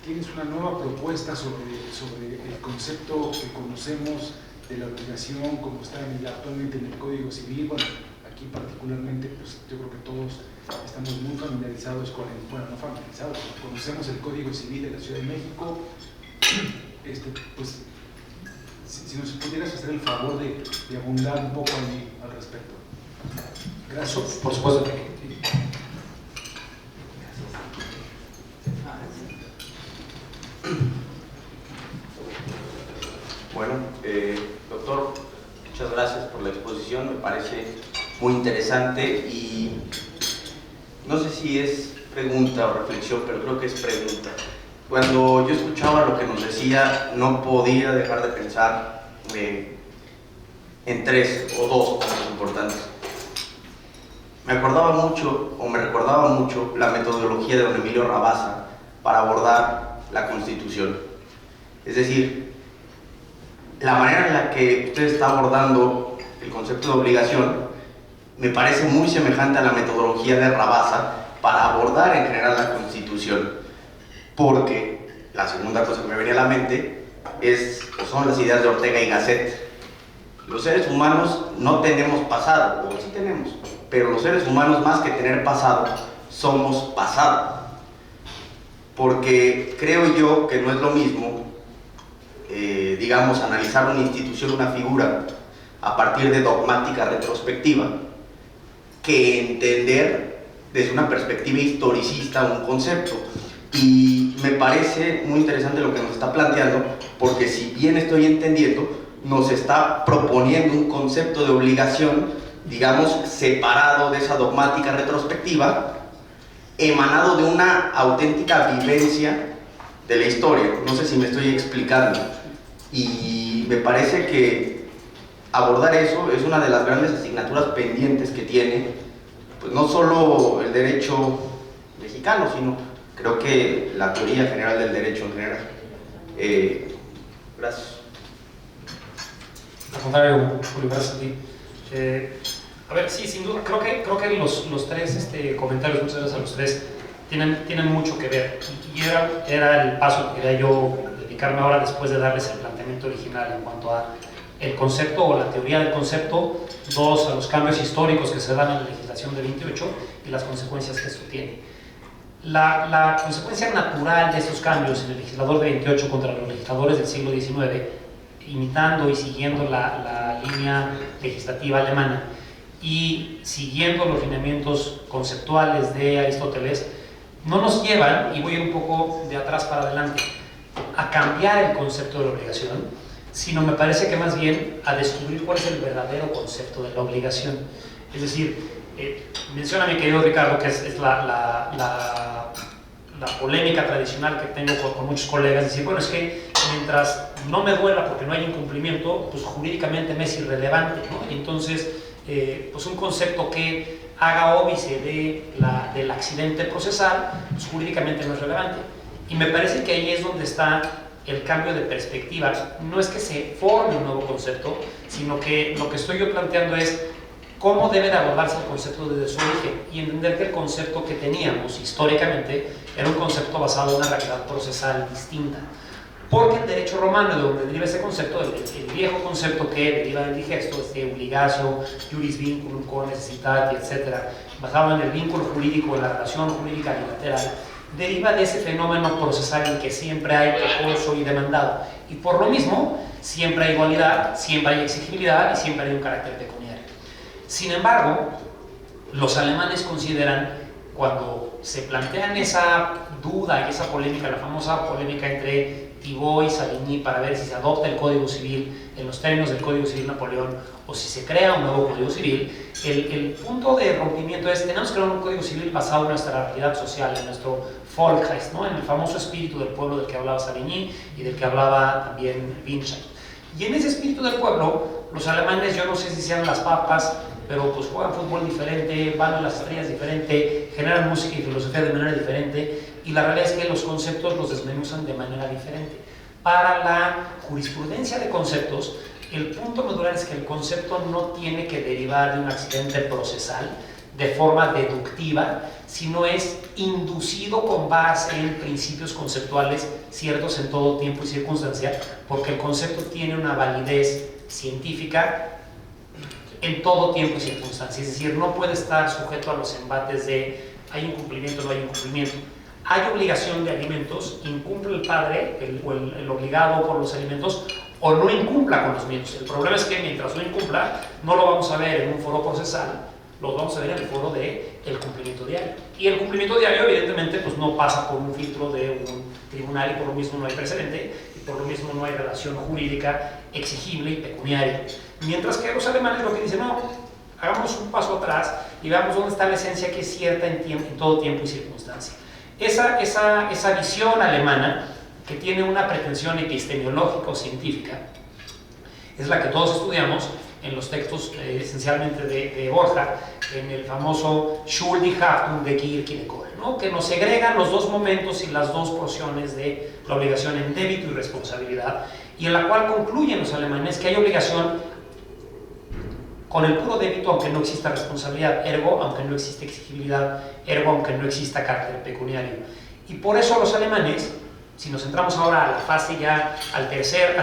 tienes una nueva propuesta sobre el concepto que conocemos de la obligación como está actualmente en el Código Civil. Bueno, aquí particularmente, pues yo creo que todos estamos muy familiarizados con no familiarizados, conocemos el Código Civil de la Ciudad de México. Pues si nos pudieras hacer el favor de abundar un poco ahí al respecto. Gracias. Por supuesto. Bueno, doctor, muchas gracias por la exposición, me parece muy interesante y no sé si es pregunta o reflexión, pero creo que es pregunta. Cuando yo escuchaba lo que nos decía, no podía dejar de pensar en tres o dos cosas importantes. Me recordaba mucho la metodología de don Emilio Rabasa para abordar la Constitución. Es decir, la manera en la que usted está abordando el concepto de obligación me parece muy semejante a la metodología de Rabasa para abordar en general la Constitución. Porque la segunda cosa que me venía a la mente son las ideas de Ortega y Gasset. Los seres humanos no tenemos pasado, o sí tenemos, pero los seres humanos, más que tener pasado, somos pasado. Porque creo yo que no es lo mismo, digamos, analizar una institución, una figura, a partir de dogmática retrospectiva, que entender desde una perspectiva historicista un concepto. Y me parece muy interesante lo que nos está planteando, porque si bien estoy entendiendo, nos está proponiendo un concepto de obligación, digamos, separado de esa dogmática retrospectiva, emanado de una auténtica vivencia de la historia. No sé si me estoy explicando. Y me parece que abordar eso es una de las grandes asignaturas pendientes que tiene, pues no solo el derecho mexicano, sino creo que la teoría general del derecho en general. Gracias. Al contrario, Julio, gracias a ti. A ver, sí, sin duda, creo que los tres comentarios, muchas gracias a los tres, tienen mucho que ver. Y era el paso que quería yo dedicarme ahora, después de darles el planteamiento original en cuanto a el concepto o la teoría del concepto, dos, a los cambios históricos que se dan en la legislación de 28 y las consecuencias que esto tiene. La consecuencia natural de estos cambios en el legislador de 28 contra los legisladores del siglo XIX, imitando y siguiendo la línea legislativa alemana y siguiendo los lineamientos conceptuales de Aristóteles, no nos llevan, y voy a ir un poco de atrás para adelante, a cambiar el concepto de la obligación, sino me parece que más bien a descubrir cuál es el verdadero concepto de la obligación. Es decir, menciona mi querido Ricardo que es la polémica tradicional que tengo con muchos colegas, decir, bueno, es que mientras no me duela porque no hay incumplimiento, pues jurídicamente me es irrelevante, ¿no? Entonces, pues un concepto que haga óbice del accidente procesal, pues jurídicamente no es relevante. Y me parece que ahí es donde está el cambio de perspectiva. No es que se forme un nuevo concepto, sino que lo que estoy yo planteando es cómo debe de abordarse el concepto desde su origen y entender que el concepto que teníamos históricamente era un concepto basado en una realidad procesal distinta. Porque el derecho romano, de donde deriva ese concepto, el viejo concepto que deriva del digesto, obligatio, juris vinculum, co necessitati, etc., basado en el vínculo jurídico, en la relación jurídica bilateral, deriva de ese fenómeno procesal en que siempre hay quejoso y demandado. Y por lo mismo, siempre hay igualdad, siempre hay exigibilidad y siempre hay un carácter pecuniario. Sin embargo, los alemanes consideran, cuando se plantean esa duda y esa polémica, la famosa polémica entre Thibaut y Savigny para ver si se adopta el Código Civil en los términos del Código Civil Napoleón o si se crea un nuevo Código Civil, el punto de rompimiento es: tenemos que crear un Código Civil basado en nuestra realidad social, en nuestro Volksgeist, ¿no? En el famoso espíritu del pueblo del que hablaba Savigny y del que hablaba también Wittgenstein. Y en ese espíritu del pueblo, los alemanes, yo no sé si sean las papas, pero pues juegan fútbol diferente, van a las estrellas diferente, generan música y filosofía de manera diferente, y la realidad es que los conceptos los desmenuzan de manera diferente. Para la jurisprudencia de conceptos, el punto medular es que el concepto no tiene que derivar de un accidente procesal de forma deductiva, sino es inducido con base en principios conceptuales ciertos en todo tiempo y circunstancia, porque el concepto tiene una validez científica en todo tiempo y circunstancia. Es decir, no puede estar sujeto a los embates de hay incumplimiento o no hay incumplimiento. Hay obligación de alimentos, incumple el padre, el obligado por los alimentos, o no incumpla con los mismos. El problema es que mientras no incumpla, no lo vamos a ver en un foro procesal, lo vamos a ver en el foro del cumplimiento diario. Y el cumplimiento diario, evidentemente, pues no pasa por un filtro de un tribunal, y por lo mismo no hay precedente, y por lo mismo no hay relación jurídica exigible y pecuniaria. Mientras que los alemanes lo que dicen, no, hagamos un paso atrás y veamos dónde está la esencia que es cierta en todo tiempo y circunstancia. Esa visión alemana, que tiene una pretensión epistemológica o científica, es la que todos estudiamos en los textos esencialmente de Borja, en el famoso Schuld und Haftung de Kierkegaard, ¿no? Que nos segregan los dos momentos y las dos porciones de la obligación en débito y responsabilidad, y en la cual concluyen los alemanes que hay obligación con el puro débito aunque no exista responsabilidad, ergo aunque no existe exigibilidad, ergo aunque no exista carácter pecuniario. Y por eso los alemanes, si nos centramos ahora a la fase ya, al tercer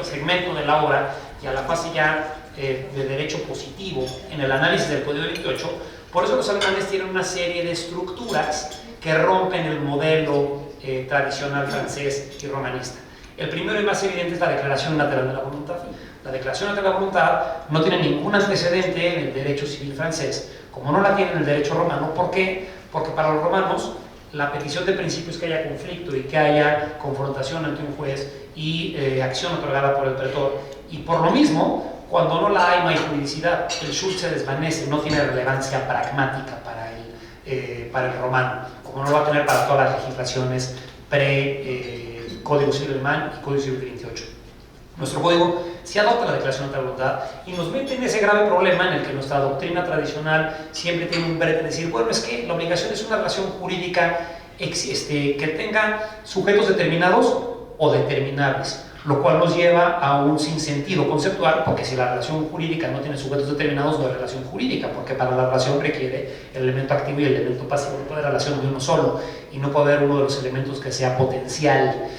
segmento de la obra, y a la fase ya de derecho positivo en el análisis del Código 28, por eso los alemanes tienen una serie de estructuras que rompen el modelo tradicional francés y romanista. El primero y más evidente es la Declaración Unilateral de la Voluntad. La Declaración Unilateral de la Voluntad no tiene ningún antecedente en el derecho civil francés, como no la tiene en el derecho romano. ¿Por qué? Porque para los romanos la petición de principio es que haya conflicto y que haya confrontación ante un juez y acción otorgada por el pretor. Y por lo mismo, cuando no la hay, no hay juridicidad. El Schuld se desvanece, no tiene relevancia pragmática para el romano, como no lo va a tener para todas las legislaciones pre-Código Civil alemán y Código Civil 28. Nuestro código sí adopta la Declaración de la Voluntad y nos mete en ese grave problema en el que nuestra doctrina tradicional siempre tiene un brete de decir, bueno, es que la obligación es una relación jurídica que tenga sujetos determinados o determinables, lo cual nos lleva a un sinsentido conceptual, porque si la relación jurídica no tiene sujetos determinados, no es relación jurídica, porque para la relación requiere el elemento activo y el elemento pasivo. No puede haber relación de uno solo y no puede haber uno de los elementos que sea potencial.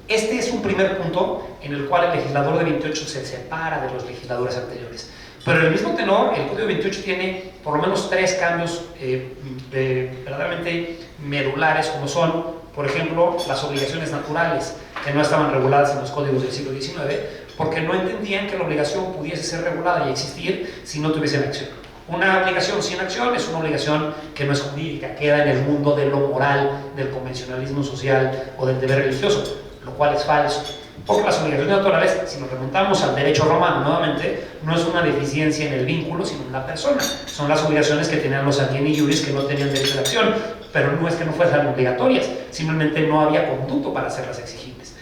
Este es un primer punto en el cual el legislador de 28 se separa de los legisladores anteriores. Pero en el mismo tenor, el Código 28 tiene por lo menos tres cambios verdaderamente medulares, como son, por ejemplo, las obligaciones naturales, que no estaban reguladas en los códigos del siglo XIX, porque no entendían que la obligación pudiese ser regulada y existir si no tuviesen acción. Una obligación sin acción es una obligación que no es jurídica, queda en el mundo de lo moral, del convencionalismo social o del deber religioso, lo cual es falso. Porque las obligaciones naturales, si nos remontamos al derecho romano nuevamente, no es una deficiencia en el vínculo, sino en la persona. Son las obligaciones que tenían los alieni iuris que no tenían derecho de acción, pero no es que no fueran obligatorias, simplemente no había conducto para hacerlas exigibles.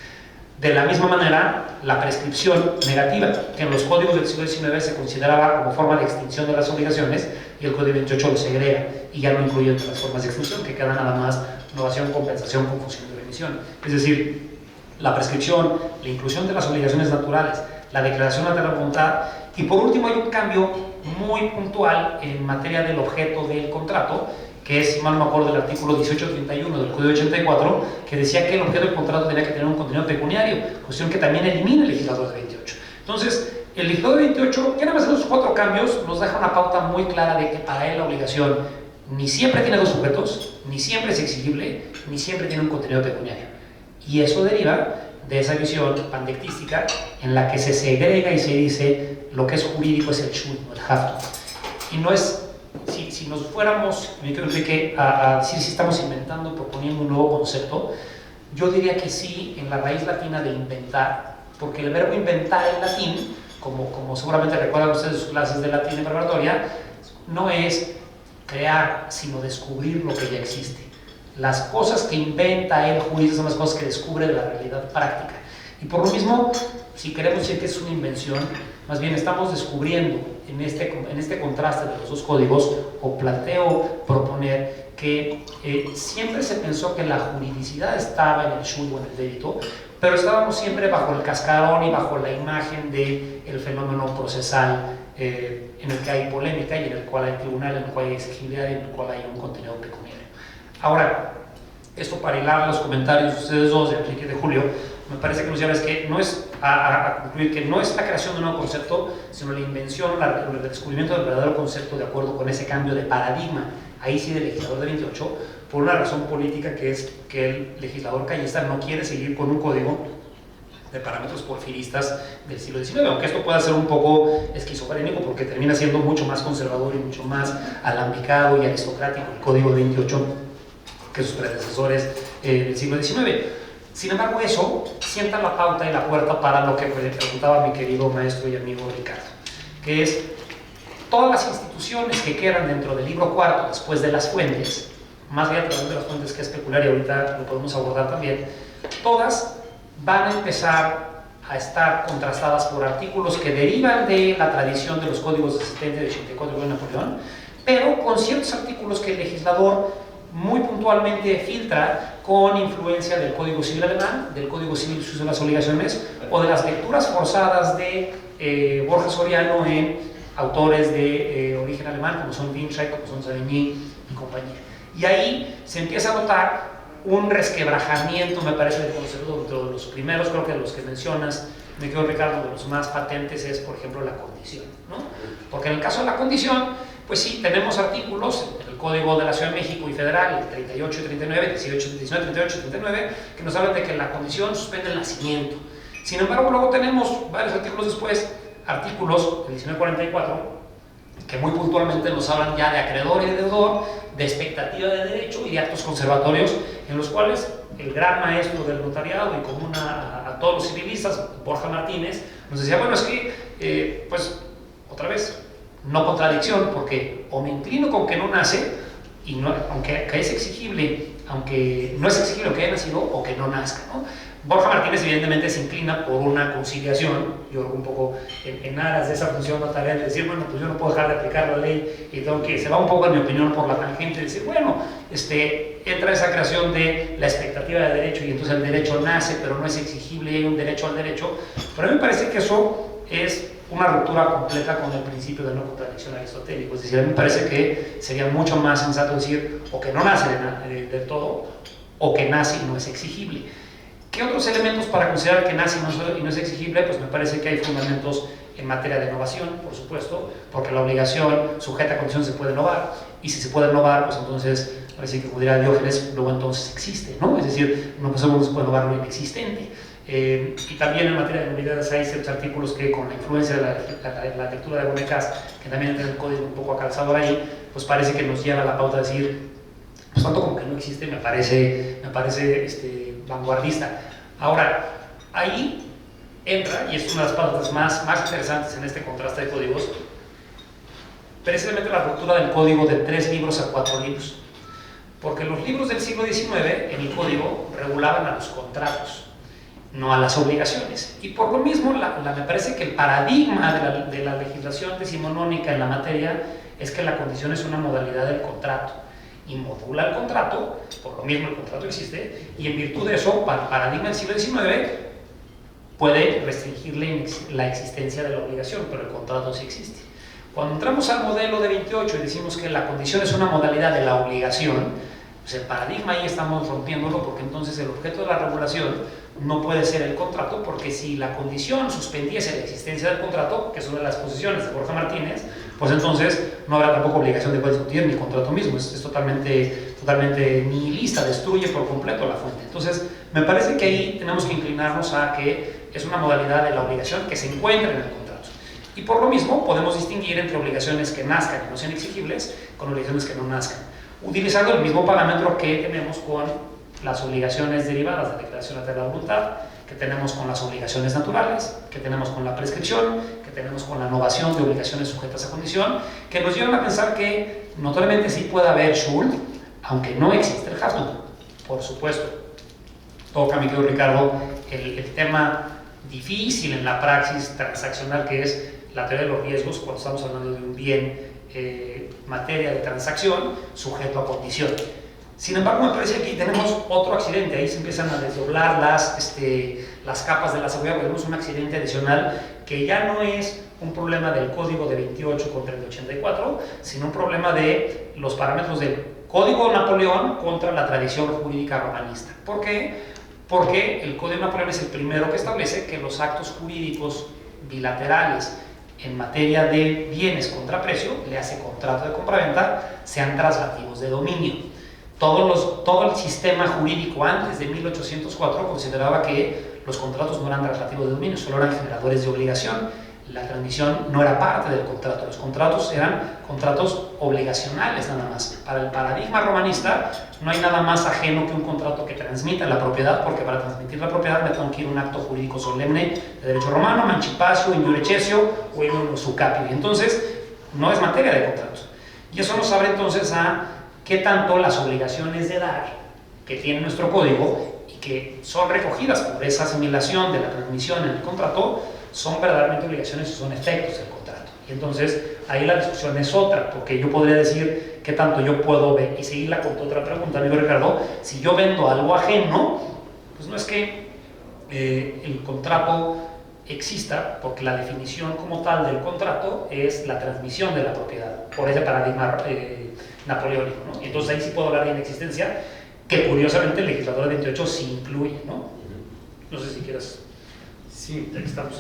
De la misma manera, la prescripción negativa, que en los códigos del siglo XIX se consideraba como forma de extinción de las obligaciones, y el Código 28 lo segrega y ya no incluye entre las formas de extinción, que quedan nada más novación, compensación, confusión y remisión. Es decir, la prescripción, la inclusión de las obligaciones naturales, la declaración de la voluntad, y por último hay un cambio muy puntual en materia del objeto del contrato, que es, si mal no me acuerdo, del artículo 1831 del Código 84, que decía que el objeto del contrato tenía que tener un contenido pecuniario, cuestión que también elimina el legislador de 28. Entonces, el legislador de 28, ya nada más en esos 4 cambios, nos deja una pauta muy clara de que para él la obligación ni siempre tiene 2 sujetos, ni siempre es exigible, ni siempre tiene un contenido pecuniario. Y eso deriva de esa visión pandectística en la que se segrega y se dice lo que es jurídico es el should, no el have to. Y no es, si nos fuéramos, me creo que a decir si estamos inventando, proponiendo un nuevo concepto, yo diría que sí, en la raíz latina de inventar, porque el verbo inventar en latín, como seguramente recuerdan ustedes sus clases de latín en preparatoria, no es crear, sino descubrir lo que ya existe. Las cosas que inventa el jurista son las cosas que descubre de la realidad práctica. Y por lo mismo, si queremos decir que es una invención, más bien estamos descubriendo en este contraste de los 2 códigos, o planteo proponer que siempre se pensó que la juridicidad estaba en el should o en el débito, pero estábamos siempre bajo el cascarón y bajo la imagen del fenómeno procesal en el que hay polémica y en el cual hay tribunal, en el cual hay exigibilidad y en el cual hay un contenido pecuniario. Ahora, esto para hilar los comentarios de ustedes dos, de Enrique y de Julio, me parece que nos lleva que no es a concluir que no es la creación de un nuevo concepto, sino la invención, el descubrimiento del verdadero concepto de acuerdo con ese cambio de paradigma, ahí sí del legislador de 28, por una razón política que es que el legislador callista no quiere seguir con un código de parámetros porfiristas del siglo XIX, aunque esto pueda ser un poco esquizofrénico porque termina siendo mucho más conservador y mucho más alambicado y aristocrático el Código 28 que sus predecesores del siglo XIX. Sin embargo, eso sienta la pauta y la puerta para lo que preguntaba mi querido maestro y amigo Ricardo, que es todas las instituciones que quedan dentro del libro cuarto después de las fuentes, más allá de las fuentes que es peculiar y ahorita lo podemos abordar también, todas van a empezar a estar contrastadas por artículos que derivan de la tradición de los códigos de 70 y de 84 de Napoleón, pero con ciertos artículos que el legislador muy puntualmente filtra con influencia del Código Civil alemán, del Código Civil suizo de las obligaciones o de las lecturas forzadas de Borja Soriano en autores de origen alemán como son Winscheid, como son Savigny y compañía. Y ahí se empieza a notar un resquebrajamiento, me parece, del concepto dentro de los primeros, creo que de los que mencionas, me quedo Ricardo, de los más patentes es, por ejemplo, la condición, ¿no? Porque en el caso de la condición, pues sí, tenemos artículos en el Código de la Ciudad de México y Federal, el 38 y 39, 18, 19, 38 y 39, que nos hablan de que la condición suspende el nacimiento. Sin embargo, luego tenemos varios artículos después, artículos del 1944, que muy puntualmente nos hablan ya de acreedor y de deudor, de expectativa de derecho y de actos conservatorios, en los cuales el gran maestro del notariado y común a todos los civilistas, Borja Martínez, nos decía, bueno, es que, pues, otra vez, no contradicción, porque o me inclino con que no nace, y no, aunque es exigible, aunque no es exigible que haya nacido, o que no nazca, ¿no? Borja Martínez evidentemente se inclina por una conciliación, yo un poco en aras de esa función notarial, de decir, bueno, pues yo no puedo dejar de aplicar la ley y tengo que, se va un poco en mi opinión por la tangente, de decir, bueno, entra esa creación de la expectativa de derecho y entonces el derecho nace, pero no es exigible y hay un derecho al derecho, pero a mí me parece que eso es una ruptura completa con el principio de no contradicción aristotélico, es decir, a mí me parece que sería mucho más sensato decir o que no nace del todo, o que nace y no es exigible. ¿Qué otros elementos para considerar que nace y no es exigible? Pues me parece que hay fundamentos en materia de innovación, por supuesto, porque la obligación sujeta a condición se puede innovar, y si se puede innovar, pues entonces, parece que como dirá Diógenes, luego entonces existe, ¿no? Es decir, no se puede innovar lo inexistente. Y también en materia de nulidades hay ciertos artículos que, con la influencia de la lectura de Bonecas, que también tiene el código un poco acalzador ahí, pues parece que nos lleva a la pauta de decir, pues tanto como que no existe, me parece vanguardista. Ahora, ahí entra, y es una de las partes más interesantes en este contraste de códigos, precisamente la ruptura del código de 3 libros a 4 libros. Porque los libros del siglo XIX en el código regulaban a los contratos, no a las obligaciones. Y por lo mismo, me parece que el paradigma de la legislación decimonónica en la materia es que la condición es una modalidad del contrato. Y modula el contrato, por lo mismo el contrato existe, y en virtud de eso, para el paradigma del siglo XIX, puede restringirle la existencia de la obligación, pero el contrato sí existe. Cuando entramos al modelo de 28 y decimos que la condición es una modalidad de la obligación, pues el paradigma ahí estamos rompiéndolo, porque entonces el objeto de la regulación no puede ser el contrato, porque si la condición suspendiese la existencia del contrato, que es una de las posiciones de Borja Martínez, pues entonces no habrá tampoco obligación de poder discutir ni el contrato mismo. Es totalmente nihilista, destruye por completo la fuente. Entonces, me parece que ahí tenemos que inclinarnos a que es una modalidad de la obligación que se encuentra en el contrato. Y por lo mismo podemos distinguir entre obligaciones que nazcan y no sean exigibles con obligaciones que no nazcan, utilizando el mismo parámetro que tenemos con las obligaciones derivadas de declaraciones de la voluntad, que tenemos con las obligaciones naturales, que tenemos con la prescripción, que tenemos con la novación de obligaciones sujetas a condición, que nos llevan a pensar que notoriamente sí puede haber Schuld, aunque no existe el Haftung, por supuesto. Toca, mi querido Ricardo, el tema difícil en la praxis transaccional, que es la teoría de los riesgos cuando estamos hablando de un bien materia de transacción sujeto a condición. Sin embargo, me parece que aquí tenemos otro accidente, ahí se empiezan a desdoblar las capas de la seguridad, tenemos un accidente adicional que ya no es un problema del código de 28 contra el de 84, sino un problema de los parámetros del código Napoleón contra la tradición jurídica romanista. ¿Por qué? Porque el código Napoleón es el primero que establece que los actos jurídicos bilaterales en materia de bienes contra precio, le hace contrato de compraventa, sean traslativos de dominio. Todo el sistema jurídico antes de 1804 consideraba que los contratos no eran traslativos de dominio, solo eran generadores de obligación. La transmisión no era parte del contrato, los contratos eran contratos obligacionales nada más. Para el paradigma romanista no hay nada más ajeno que un contrato que transmita la propiedad, porque para transmitir la propiedad me tengo que ir a un acto jurídico solemne de derecho romano, mancipacio, iure cessio o in usu capio. Y entonces no es materia de contratos. Y eso nos abre entonces a qué tanto las obligaciones de dar que tiene nuestro código y que son recogidas por esa asimilación de la transmisión en el contrato son verdaderamente obligaciones o son efectos del contrato. Y entonces ahí la discusión es otra, porque yo podría decir qué tanto yo puedo ver, y seguirla con tu otra pregunta, amigo Ricardo, si yo vendo algo ajeno, pues no es que el contrato exista, porque la definición como tal del contrato es la transmisión de la propiedad, por ese paradigma napoleónico, ¿no? Y entonces ahí sí puedo hablar de inexistencia, que curiosamente el legislador de 28 sí incluye, ¿no? No sé si quieras. Sí, Ya que estamos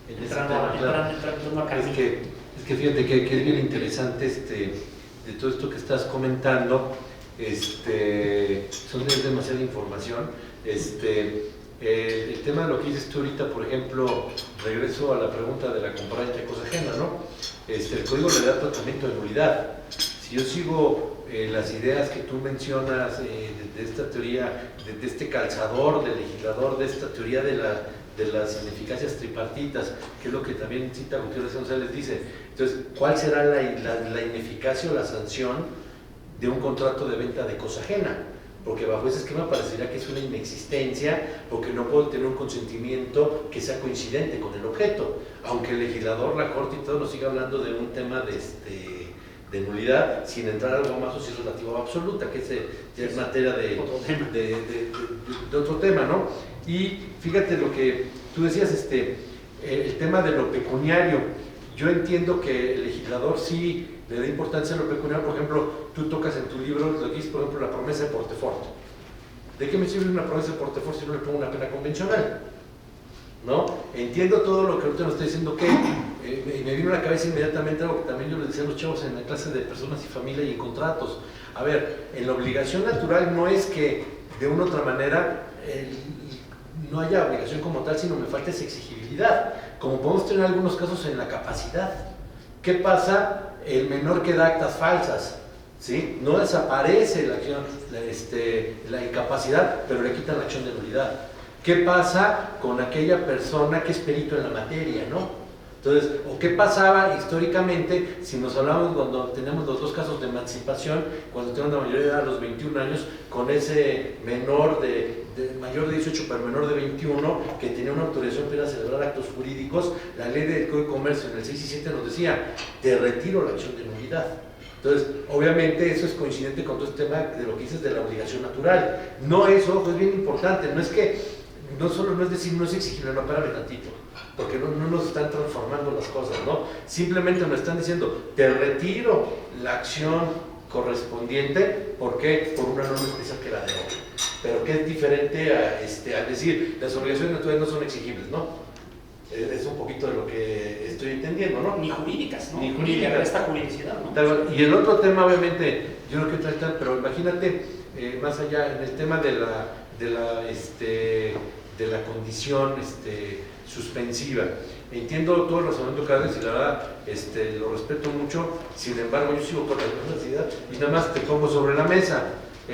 entrando a camino. Es que fíjate que es bien interesante de todo esto que estás comentando. Es demasiada información. El tema de lo que dices tú ahorita, por ejemplo, regreso a la pregunta de la compraventa de cosa ajena, ¿no? El código le da tratamiento de nulidad. Si yo sigo las ideas que tú mencionas de esta teoría, de este calzador del legislador, de esta teoría de las ineficacias tripartitas, que es lo que también cita Gutiérrez González dice. Entonces, ¿cuál será la ineficacia o la sanción de un contrato de venta de cosa ajena? Porque bajo ese esquema parecería que es una inexistencia, porque no puedo tener un consentimiento que sea coincidente con el objeto, aunque el legislador, la corte y todo nos siga hablando de un tema de nulidad, sin entrar a algo más o si es relativo a absoluta, que ya es materia de otro tema, ¿no? Y fíjate lo que tú decías, el tema de lo pecuniario. Yo entiendo que el legislador sí le da importancia a lo pecuniario. Por ejemplo, tú tocas en tu libro, lo dices, por ejemplo, la promesa de portefort. ¿De qué me sirve una promesa de portefort si no le pongo una pena convencional? ¿No? Entiendo todo lo que ahorita nos está diciendo, que me vino a la cabeza inmediatamente algo que también yo les decía a los chavos en la clase de personas y familia y en contratos. A ver, en la obligación natural no es que de una u otra manera no haya obligación como tal, sino me falta esa exigibilidad, como podemos tener algunos casos en la capacidad. ¿Qué pasa? El menor que da actas falsas, ¿sí? No desaparece la acción, la incapacidad, pero le quitan la acción de nulidad. ¿Qué pasa con aquella persona que es perito en la materia, ¿no? Entonces, ¿o qué pasaba históricamente si nos hablamos cuando tenemos los dos casos de emancipación, cuando tenemos la mayoría de edad a los 21 años, con ese menor mayor de 18 pero menor de 21 que tenía una autorización para celebrar actos jurídicos? La ley del Código de Comercio en el 6 y 7 nos decía, te retiro la acción de nulidad. Entonces, obviamente eso es coincidente con todo este tema de lo que dices de la obligación natural. No es, ojo, es bien importante, no es que, no solo no es decir, no es exigible, no, espérame tantito, porque no nos están transformando las cosas, ¿no? Simplemente nos están diciendo, te retiro la acción correspondiente, ¿por qué? Por una norma especial que la deroga. Pero que es diferente a decir, las obligaciones naturales no son exigibles, ¿no? Es un poquito de lo que estoy entendiendo, ¿no? Ni jurídicas, ¿no? Ni jurídicas. Ni esta juridicidad, ¿no? Y el otro tema, obviamente, yo no quiero tratar, pero imagínate, más allá, en el tema de la condición suspensiva. Entiendo todo el razonamiento que haces y la verdad lo respeto mucho, sin embargo yo sigo con la misma idea y nada más te pongo sobre la mesa. A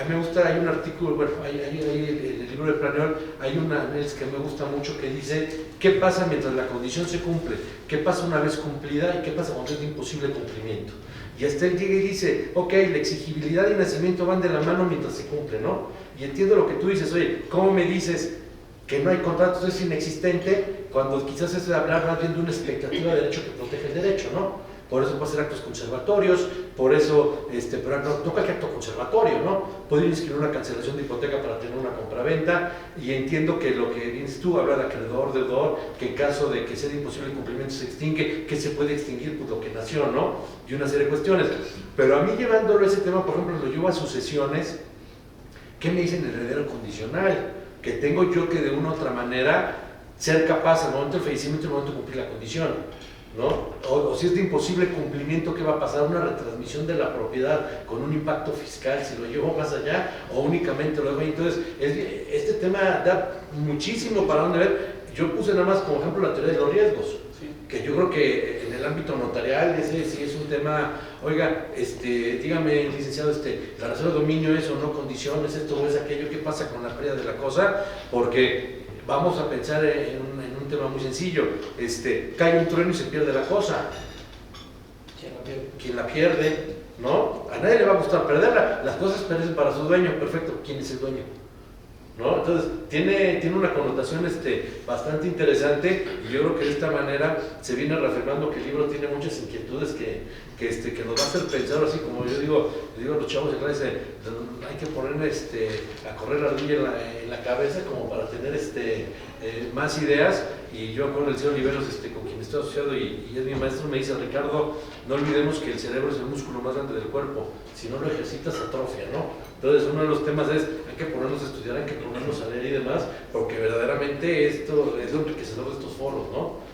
mí me gusta, hay un artículo, bueno, hay el libro de Planiol, hay un análisis que me gusta mucho que dice qué pasa mientras la condición se cumple, qué pasa una vez cumplida y qué pasa cuando es de imposible cumplimiento. Y hasta él llega y dice, ok, la exigibilidad y nacimiento van de la mano mientras se cumple, ¿no? Y entiendo lo que tú dices, oye, ¿cómo me dices que no hay contratos, es inexistente, cuando quizás es hablar más bien de una expectativa de derecho que protege el derecho, ¿no? Por eso puede ser actos conservatorios, por eso, pero no cualquier acto conservatorio, ¿no? Puede inscribir una cancelación de hipoteca para tener una compraventa, y entiendo que lo que dices tú habla de acreedor, deudor, que en caso de que sea de imposible cumplimiento se extingue, que se puede extinguir pues lo que nació, ¿no? Y una serie de cuestiones. Pero a mí llevándolo a ese tema, por ejemplo, lo llevo a sucesiones, ¿qué me dicen heredero condicional? Que tengo yo que de una u otra manera ser capaz al momento del fallecimiento y al momento de cumplir la condición, ¿no? O si es de imposible cumplimiento, ¿qué va a pasar? Una retransmisión de la propiedad con un impacto fiscal, si lo llevo más allá o únicamente lo dejo ahí. Entonces, este tema da muchísimo para donde ver. Yo puse nada más como ejemplo la teoría de los riesgos, ¿sí? Que yo creo que en el ámbito notarial ese sí es un tema. Oiga, dígame, licenciado, la razón de dominio es o no condiciones, esto o es aquello, ¿qué pasa con la pérdida de la cosa? Porque vamos a pensar en un tema muy sencillo, cae un trueno y se pierde la cosa. ¿Quién la pierde? ¿No? A nadie le va a gustar perderla, las cosas perecen para su dueño, perfecto, ¿quién es el dueño? ¿No? Entonces, tiene una connotación bastante interesante, y yo creo que de esta manera se viene reafirmando que el libro tiene muchas inquietudes que nos va a hacer pensar, así como yo digo a los chavos de clase, hay que poner a correr la ardilla en la cabeza como para tener más ideas. Y yo con el señor Oliveros, con quien estoy asociado y es mi maestro, me dice, Ricardo, no olvidemos que el cerebro es el músculo más grande del cuerpo, si no lo ejercitas atrofia, ¿no? Entonces uno de los temas es, hay que ponernos a estudiar, hay que ponernos a leer y demás, porque verdaderamente esto es lo enriquecedor de estos foros, ¿no?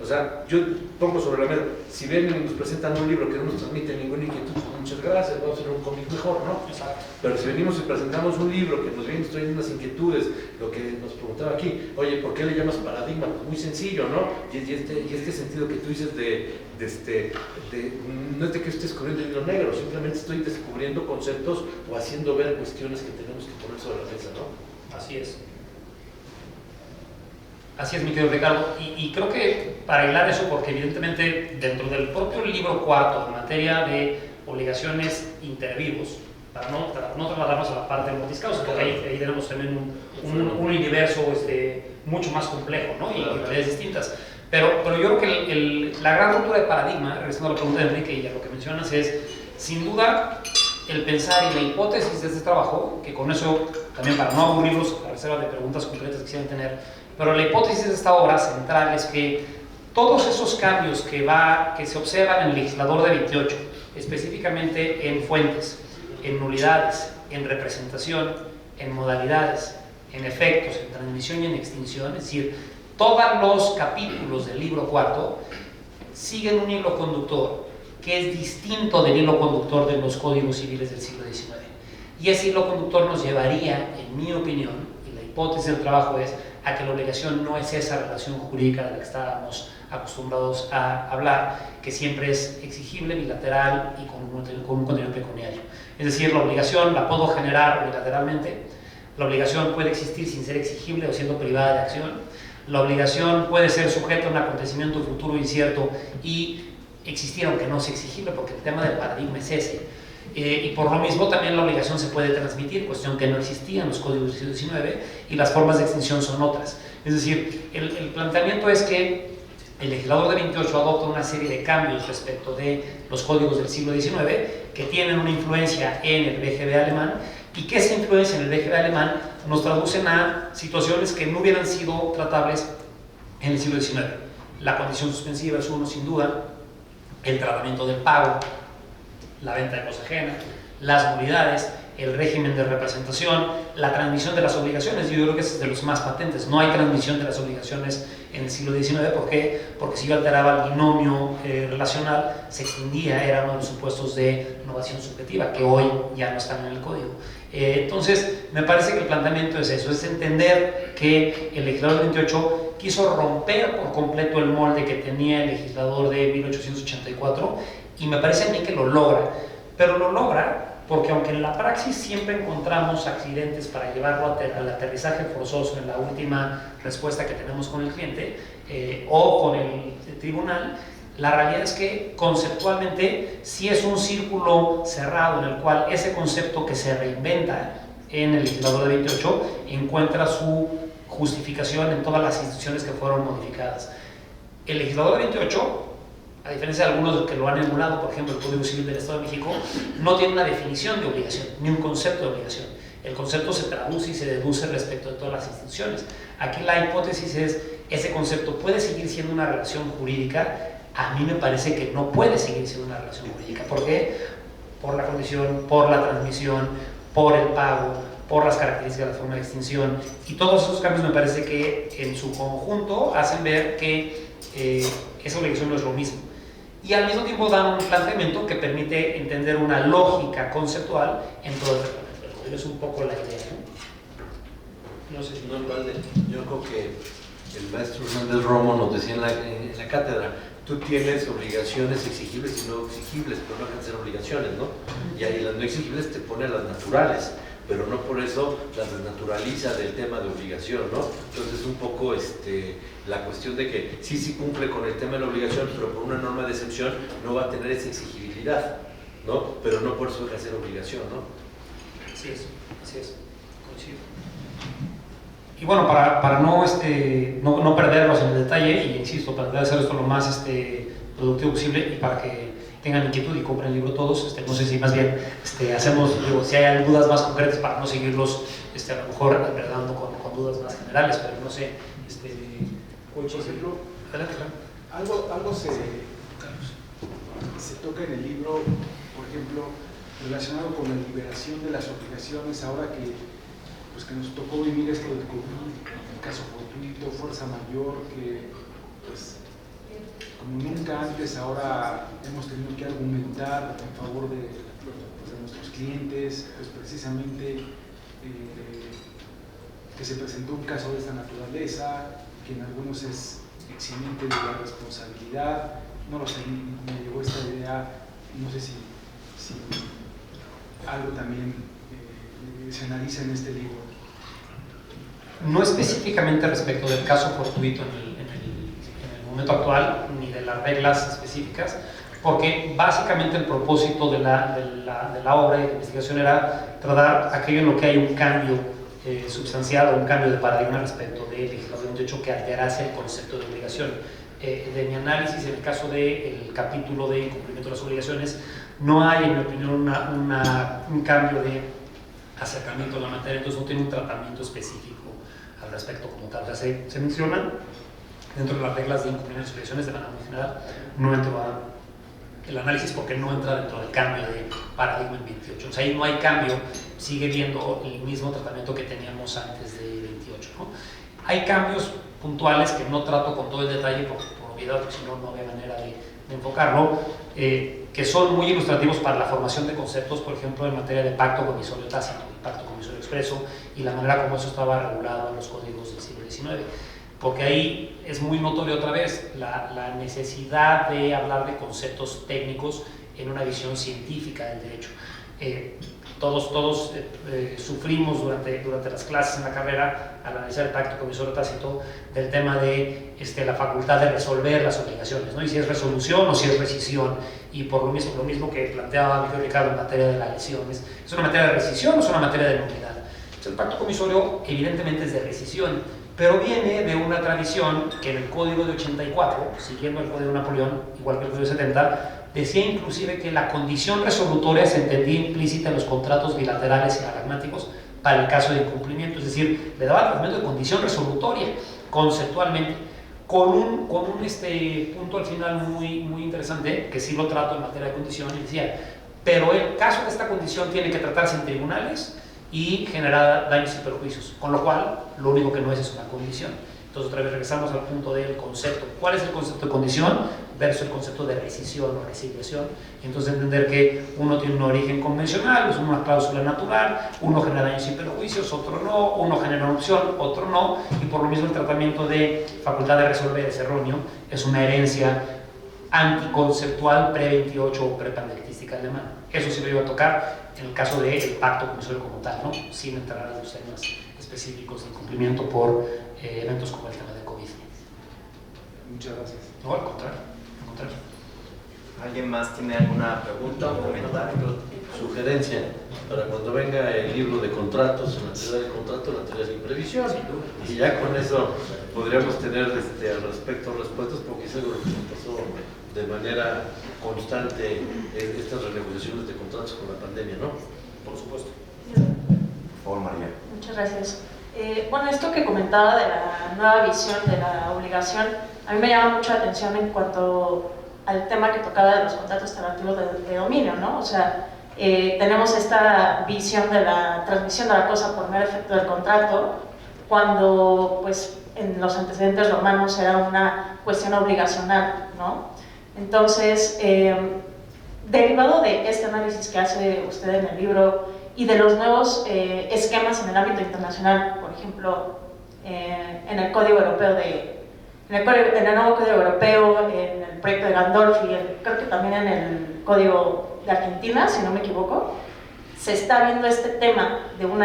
O sea, yo pongo sobre la mesa, si ven y nos presentan un libro que no nos transmite ninguna inquietud, muchas gracias, vamos a hacer un cómic mejor, ¿no? Exacto. Pero si venimos y presentamos un libro que nos viene trayendo unas inquietudes, lo que nos preguntaba aquí, oye, ¿por qué le llamas paradigma? Pues muy sencillo, ¿no? Y este sentido que tú dices no es de que estés descubriendo el hilo negro, simplemente estoy descubriendo conceptos o haciendo ver cuestiones que tenemos que poner sobre la mesa, ¿no? Así es. Así es, mi querido Ricardo, y creo que para hilar eso, porque evidentemente dentro del propio libro cuarto, en materia de obligaciones intervivos, para no trasladarnos a la parte de mortis causa, porque ahí tenemos también un universo mucho más complejo, ¿no? Y realidades distintas. Pero yo creo que la gran ruptura de paradigma, regresando a la pregunta de Enrique y a lo que mencionas, es sin duda el pensar y la hipótesis de este trabajo, que con eso también para no aburrirlos, a reserva de preguntas concretas que quisieran tener, pero la hipótesis de esta obra central es que todos esos cambios que se observan en el legislador de 28, específicamente en fuentes, en nulidades, en representación, en modalidades, en efectos, en transmisión y en extinción, es decir, todos los capítulos del libro cuarto siguen un hilo conductor que es distinto del hilo conductor de los códigos civiles del siglo XIX. y ese hilo conductor nos llevaría, en mi opinión, y la hipótesis del trabajo es a que la obligación no es esa relación jurídica de la que estábamos acostumbrados a hablar, que siempre es exigible, bilateral y con un contenido pecuniario. Es decir, la obligación la puedo generar unilateralmente, la obligación puede existir sin ser exigible o siendo privada de acción, la obligación puede ser sujeta a un acontecimiento futuro incierto y existir aunque no sea exigible, porque el tema del paradigma es ese. Y por lo mismo también la obligación se puede transmitir, cuestión que no existía en los códigos del siglo XIX, y las formas de extinción son otras. Es decir, el planteamiento es que el legislador de 28 adopta una serie de cambios respecto de los códigos del siglo XIX que tienen una influencia en el BGB alemán, y que esa influencia en el BGB alemán nos traducen a situaciones que no hubieran sido tratables en el siglo XIX. La condición suspensiva es uno, sin duda, el tratamiento del pago, la venta de cosa ajena, las nulidades, el régimen de representación, la transmisión de las obligaciones. Yo creo que ese es de los más patentes. No hay transmisión de las obligaciones en el siglo XIX. ¿Por qué? Porque si yo alteraba el binomio relacional, se extinguía, era uno de los supuestos de innovación subjetiva, que hoy ya no están en el código. Entonces, me parece que el planteamiento es eso, es entender que el legislador de 28 quiso romper por completo el molde que tenía el legislador de 1884, y me parece a mí que lo logra, pero lo logra porque aunque en la praxis siempre encontramos accidentes para llevarlo al aterrizaje forzoso en la última respuesta que tenemos con el cliente o con el tribunal, la realidad es que conceptualmente sí es un círculo cerrado en el cual ese concepto que se reinventa en el legislador de 28 encuentra su justificación en todas las instituciones que fueron modificadas. El legislador de 28, a diferencia de algunos que lo han emulado, por ejemplo el Código Civil del Estado de México, no tiene una definición de obligación, ni un concepto de obligación. El concepto se traduce y se deduce respecto de todas las instituciones. Aquí la hipótesis es, ese concepto puede seguir siendo una relación jurídica. A mí me parece que no puede seguir siendo una relación jurídica. ¿Por qué? Por la condición, por la transmisión, por el pago, por las características de la forma de extinción, y todos esos cambios me parece que en su conjunto hacen ver que esa obligación no es lo mismo. Y al mismo tiempo dan un planteamiento que permite entender una lógica conceptual en todo el reglamento. Es un poco la idea, ¿no? No sé si no vale. Yo creo que el maestro Hernández Romo nos decía en la cátedra, tú tienes obligaciones exigibles y no exigibles, pero no dejan de ser obligaciones, ¿no? Y ahí las no exigibles te pone las naturales, pero no por eso las desnaturaliza del tema de obligación, ¿no? Entonces un poco la cuestión de que sí cumple con el tema de la obligación, pero por una norma de excepción no va a tener esa exigibilidad, ¿no? Pero no por eso deja de ser obligación, ¿no? Así es, coincido. Y bueno, para no perderlos en el detalle, y insisto, para tratar de hacer esto lo más productivo posible y para que tengan inquietud y compren el libro todos, no sé si más bien hacemos, si hay dudas más concretas para no seguirlos a lo mejor enredando con dudas más generales, pero no sé, por ejemplo, adelante, claro. algo se toca en el libro, por ejemplo, relacionado con la liberación de las obligaciones, ahora que nos tocó vivir esto del COVID, el caso fortuito, fuerza mayor, que pues como nunca antes ahora hemos tenido que argumentar en favor de nuestros clientes, pues precisamente que se presentó un caso de esta naturaleza, que en algunos es eximiente de la responsabilidad. No lo sé, me llegó esta idea, no sé si algo también se analiza en este libro. No específicamente respecto del caso fortuito en el momento actual, ni de las reglas específicas, porque básicamente el propósito de la obra y de la investigación era tratar aquello en lo que hay un cambio sustancial o un cambio de paradigma respecto del legislador 28 que alterase el concepto de obligación. De mi análisis, en el caso del capítulo de incumplimiento de las obligaciones, no hay, en mi opinión, un cambio de acercamiento a la materia, entonces no tiene un tratamiento específico al respecto como tal. O sea, se mencionan dentro de las reglas de incumplimiento de obligaciones de manera muy general, no entra el análisis porque no entra dentro del cambio de paradigma en 28. O sea, ahí no hay cambio, sigue viendo el mismo tratamiento que teníamos antes de 28, ¿no? Hay cambios puntuales que no trato con todo el detalle por obviedad, porque si no, no había manera de enfocarlo, que son muy ilustrativos para la formación de conceptos, por ejemplo, en materia de pacto comisorio tácito y pacto comisorio expreso, y la manera como eso estaba regulado en los códigos del siglo XIX. Porque ahí es muy notorio otra vez la necesidad de hablar de conceptos técnicos en una visión científica del derecho. Todos sufrimos durante las clases en la carrera, al analizar el pacto comisorio tácito, del tema de la facultad de resolver las obligaciones, ¿no? Y si es resolución o si es rescisión. Y por lo mismo que planteaba Miguel Ricardo en materia de las lesiones, ¿es una materia de rescisión o es una materia de nulidad? El pacto comisorio evidentemente es de rescisión, pero viene de una tradición que en el Código de 84, siguiendo el Código de Napoleón, igual que el Código de 70, decía inclusive que la condición resolutoria se entendía implícita en los contratos bilaterales y anagmáticos para el caso de incumplimiento, es decir, le daba el tratamiento de condición resolutoria conceptualmente, con un punto al final muy interesante, que sí lo trato en materia de condición, y decía, pero el caso de esta condición tiene que tratarse en tribunales y generar daños y perjuicios, con lo cual lo único que no es una condición. Entonces otra vez regresamos al punto del concepto. ¿Cuál es el concepto de condición versus el concepto de rescisión o resiliación? Entonces entender que uno tiene un origen convencional, es una cláusula natural, uno genera daños y perjuicios, otro no, uno genera una opción, otro no, y por lo mismo el tratamiento de facultad de resolver es erróneo, es una herencia anticonceptual pre-28 o pre-pandectística alemana. Eso sí lo iba a tocar en el caso del pacto comisorio como tal, ¿no? Sin entrar a los temas específicos de incumplimiento por eventos como el tema de COVID. Muchas gracias. No, al contrario. ¿Alguien más tiene alguna pregunta o comentario? Sugerencia para cuando venga el libro de contratos, en la teoría del contrato, la teoría de imprevisión, y ya con eso podríamos tener al respecto respuestas, porque es algo que nos pasó de manera constante estas renegociaciones de contratos con la pandemia, ¿no? Por supuesto. Por favor, María. Muchas gracias. Bueno, esto que comentaba de la nueva visión de la obligación, a mí me llama mucho la atención en cuanto al tema que tocaba de los contratos alternativos de dominio, ¿no? O sea, tenemos esta visión de la transmisión de la cosa por mero efecto del contrato, cuando pues en los antecedentes romanos era una cuestión obligacional, ¿no? Entonces, derivado de este análisis que hace usted en el libro y de los nuevos esquemas en el ámbito internacional, por ejemplo, en el Código Europeo en el nuevo Código Europeo, en el proyecto de Gandolfi, creo que también en el Código de Argentina, si no me equivoco, se está viendo este tema de un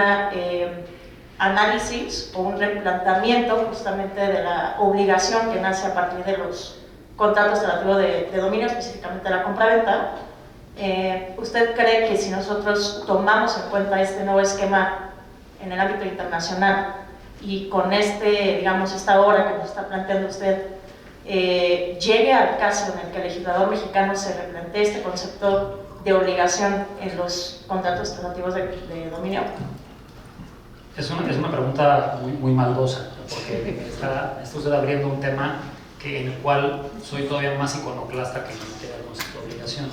análisis o un replanteamiento justamente de la obligación que nace a partir de los contratos alternativos de dominio, específicamente la compraventa. ¿Usted cree que si nosotros tomamos en cuenta este nuevo esquema en el ámbito internacional y con digamos, esta obra que nos está planteando usted, llegue al caso en el que el legislador mexicano se replantee este concepto de obligación en los contratos alternativos de dominio? Es una pregunta muy maldosa, porque está usted abriendo un tema en el cual soy todavía más iconoclasta que en la materia del concepto de obligación,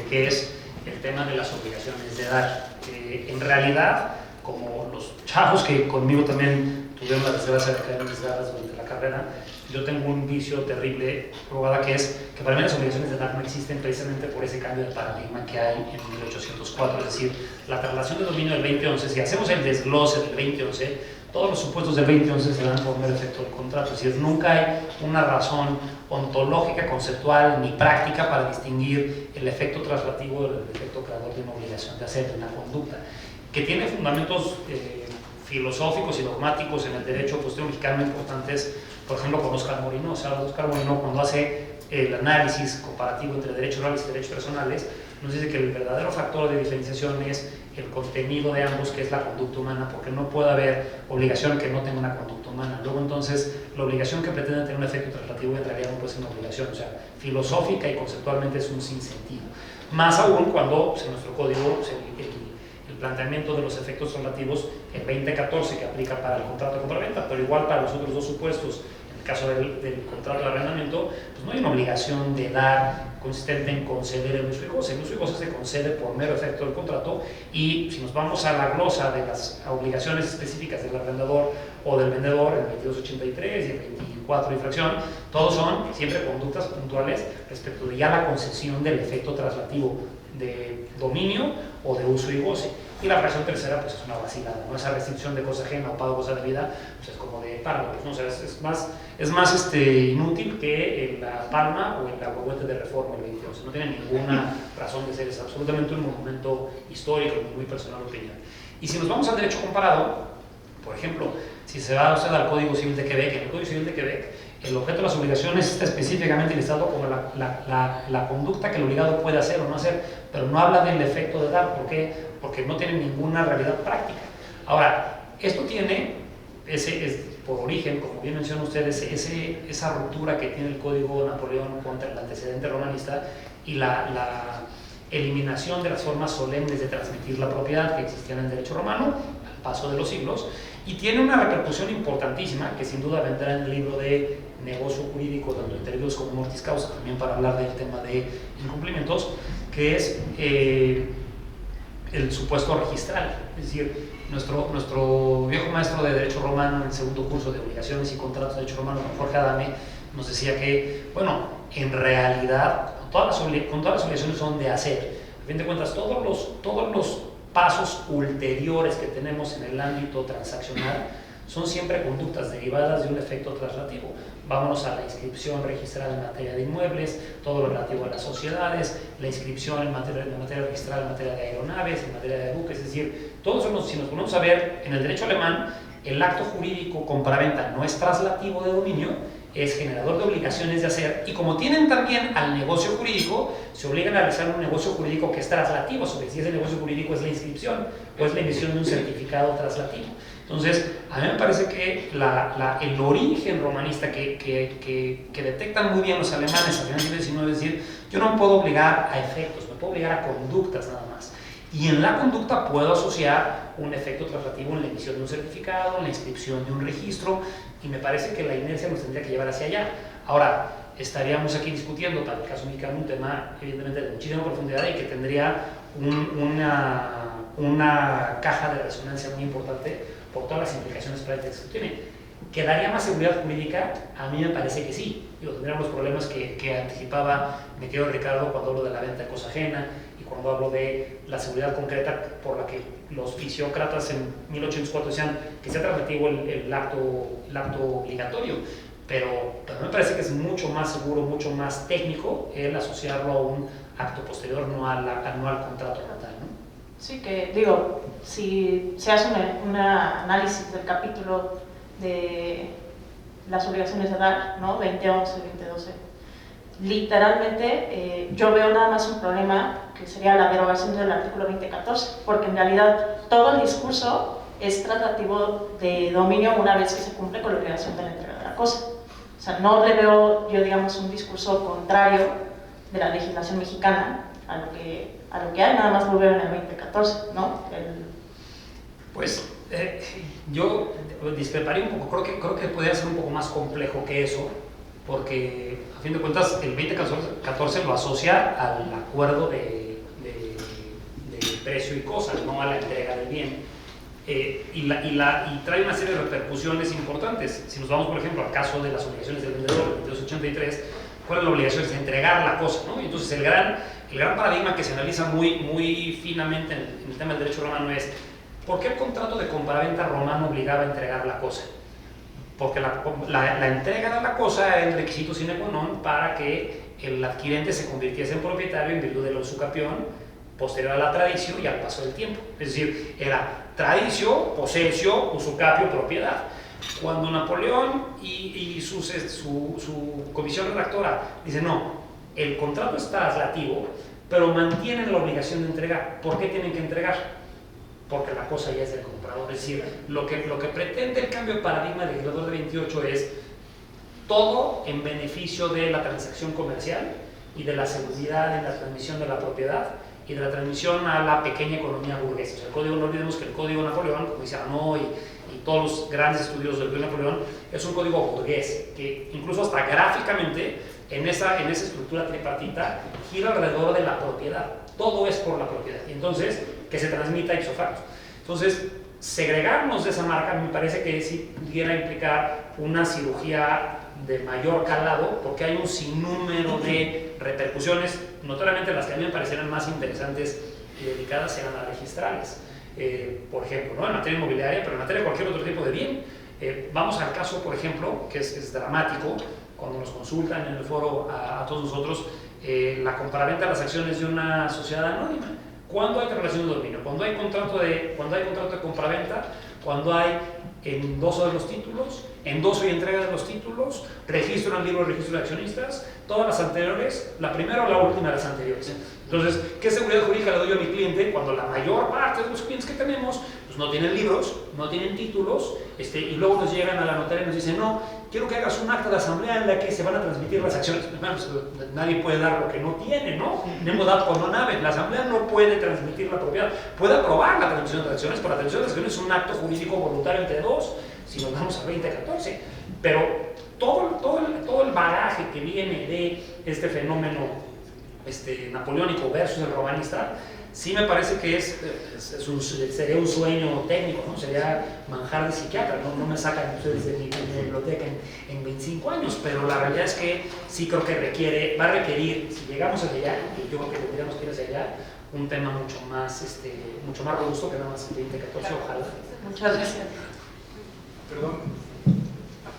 que es el tema de las obligaciones de dar. En realidad, como los chavos que conmigo también tuvieron la desgracia de caer en mis garras durante la carrera, yo tengo un vicio terrible probada, que es que para mí las obligaciones de dar no existen precisamente por ese cambio de paradigma que hay en 1804, es decir, la traslación de dominio del 2011. Si hacemos el desglose del 2011, todos los supuestos del 2011 se dan por mero efecto del contrato, es decir, nunca hay una razón ontológica, conceptual ni práctica para distinguir el efecto traslativo del efecto creador de una obligación de hacer, de una conducta, que tiene fundamentos filosóficos y dogmáticos en el derecho posterior mexicano importantes, por ejemplo, con Óscar Morino. O sea, Óscar Morino, cuando hace el análisis comparativo entre derechos reales y derechos personales, nos dice que el verdadero factor de diferenciación es el contenido de ambos, que es la conducta humana, porque no puede haber obligación que no tenga una conducta humana. Luego, entonces, la obligación que pretende tener un efecto traslativo en realidad no puede ser una obligación, o sea, filosófica y conceptualmente es un sinsentido. Más aún cuando en nuestro código el planteamiento de los efectos traslativos, el 2014, que aplica para el contrato de compraventa, pero igual para los otros dos supuestos, en el caso del contrato de arrendamiento, pues no hay una obligación de dar consistente en conceder el uso y goce. El uso y goce se concede por mero efecto del contrato, y si nos vamos a la glosa de las obligaciones específicas del arrendador o del vendedor, el 2283 y el 2004 y fracción, todos son siempre conductas puntuales respecto de ya la concesión del efecto traslativo de dominio o de uso y goce. Y la fracción tercera pues es una vacilada, ¿no? Esa restricción de cosa ajena o pago cosa de vida pues es como de párrafos, ¿no? O sea, es más inútil que en la Palma o en la Huehuete de Reforma el 22. No tiene ninguna razón de ser, es absolutamente un monumento histórico, en mi muy personal opinión. Y si nos vamos al derecho comparado, por ejemplo, si se va usted al Código Civil de Quebec, en el Código Civil de Quebec, el objeto de las obligaciones está específicamente listado como la conducta que el obligado puede hacer o no hacer, pero no habla del efecto de dar. ¿Por qué? Porque no tiene ninguna realidad práctica. Ahora, esto tiene, por origen, como bien mencionan ustedes, esa ruptura que tiene el Código Napoleón contra el antecedente romanista y la eliminación de las formas solemnes de transmitir la propiedad que existían en el derecho romano al paso de los siglos, y tiene una repercusión importantísima que sin duda vendrá en el libro de negocio jurídico, tanto interviews como mortis causa, también para hablar del tema de incumplimientos, que es el supuesto registral. Es decir, nuestro viejo maestro de Derecho Romano en el segundo curso de Obligaciones y Contratos de Derecho Romano, Jorge Adame, nos decía que, bueno, en realidad, con todas las obligaciones son de hacer. A fin de cuentas, todos los pasos ulteriores que tenemos en el ámbito transaccional son siempre conductas derivadas de un efecto traslativo. Vámonos a la inscripción registral en materia de inmuebles, todo lo relativo a las sociedades, la inscripción en materia registral en materia de aeronaves, en materia de buques, es decir, todos son, si nos ponemos a ver en el derecho alemán, el acto jurídico compraventa no es traslativo de dominio, es generador de obligaciones de hacer, y como tienen también al negocio jurídico, se obligan a realizar un negocio jurídico que es traslativo, sobre si ese negocio jurídico es la inscripción o es la emisión de un certificado traslativo. Entonces, a mí me parece que el origen romanista que detectan muy bien los alemanes al final del siglo XIX es decir, yo no me puedo obligar a efectos, me puedo obligar a conductas nada más. Y en la conducta puedo asociar un efecto traslativo en la emisión de un certificado, en la inscripción de un registro, y me parece que la inercia nos tendría que llevar hacia allá. Ahora, estaríamos aquí discutiendo, para el caso mexicano, un tema evidentemente de muchísima profundidad y que tendría una caja de resonancia muy importante por todas las implicaciones prácticas que tiene. ¿Que daría más seguridad jurídica? A mí me parece que sí. Tendríamos los problemas que anticipaba mi querido Ricardo cuando hablo de la venta de cosa ajena y cuando hablo de la seguridad concreta por la que los fisiócratas en 1804 decían que sea traslativo el acto obligatorio. Pero me parece que es mucho más seguro, mucho más técnico el asociarlo a un acto posterior, no al contrato como tal, ¿no? Sí, que digo, si se hace un análisis del capítulo de las obligaciones de dar, ¿no? 2011, 2012, literalmente yo veo nada más un problema que sería la derogación del artículo 2014, porque en realidad todo el discurso es tratativo de dominio una vez que se cumple con la obligación de la entrega de la cosa. O sea, no le veo yo, digamos, un discurso contrario de la legislación mexicana a lo que hay, nada más lo veo en el 2014, ¿no? Pues yo discreparía un poco, creo que podría ser un poco más complejo que eso, porque a fin de cuentas el 2014 lo asocia al acuerdo de precio y cosas, no a la entrega del bien, y trae una serie de repercusiones importantes. Si nos vamos, por ejemplo, al caso de las obligaciones del vendedor, 2283, ¿cuál es la obligación? Es entregar la cosa, ¿no? Y entonces el gran paradigma que se analiza muy finamente en el tema del derecho romano es ¿por qué el contrato de compraventa romano obligaba a entregar la cosa? Porque la entrega de la cosa era el requisito sine qua non para que el adquirente se convirtiese en propietario en virtud del usucapión posterior a la tradición y al paso del tiempo. Es decir, era tradicio, posesio, usucapio, propiedad. Cuando Napoleón y su comisión redactora dice no, el contrato es traslativo, pero mantienen la obligación de entregar. ¿Por qué tienen que entregar? Porque la cosa ya es del comprador. Es decir, lo que pretende el cambio de paradigma del legislador de 28 es todo en beneficio de la transacción comercial y de la seguridad en la transmisión de la propiedad y de la transmisión a la pequeña economía burguesa. O sea, el código, no olvidemos que el código Napoleón, como dice Arnaud y todos los grandes estudios del código Napoleón, es un código burgués que incluso hasta gráficamente en esa estructura tripartita gira alrededor de la propiedad. Todo es por la propiedad y entonces que se transmita ipso facto. Entonces, segregarnos de esa marca me parece que sí pudiera implicar una cirugía de mayor calado, porque hay un sinnúmero de repercusiones, notoriamente las que a mí me parecieran más interesantes y dedicadas eran las registrales. Por ejemplo, ¿no? En materia inmobiliaria, pero en materia de cualquier otro tipo de bien. Vamos al caso, por ejemplo, que es dramático, cuando nos consultan en el foro a todos nosotros, la compraventa de las acciones de una sociedad anónima. ¿Cuándo hay relación de dominio? Cuando hay contrato de compraventa, cuando hay endoso de los títulos, endoso y entrega de los títulos, registro en el libro de registro de accionistas, todas las anteriores, la primera o la última de las anteriores. Entonces, ¿qué seguridad jurídica le doy yo a mi cliente cuando la mayor parte de los clientes que tenemos pues no tienen libros, no tienen títulos, y luego nos llegan a la notaria y nos dicen, no, quiero que hagas un acta de asamblea en la que se van a transmitir las acciones? Bueno, pues, nadie puede dar lo que no tiene, ¿no? Nemo dat con non habet. La asamblea no puede transmitir la propiedad, puede aprobar la transmisión de las acciones, pero la transmisión de las acciones es un acto jurídico voluntario entre dos, si nos vamos a 2014, pero todo el bagaje que viene de este fenómeno napoleónico versus el romanista, sí me parece que sería un sueño técnico, ¿no? Sería manjar de psiquiatra, no me sacan ustedes de mi biblioteca en 25 años, pero la realidad es que sí creo que va a requerir, si llegamos hacia allá, y yo creo que tendríamos que ir hacia allá, un tema mucho más robusto que nada más el 2014, ojalá. Muchas gracias. Perdón,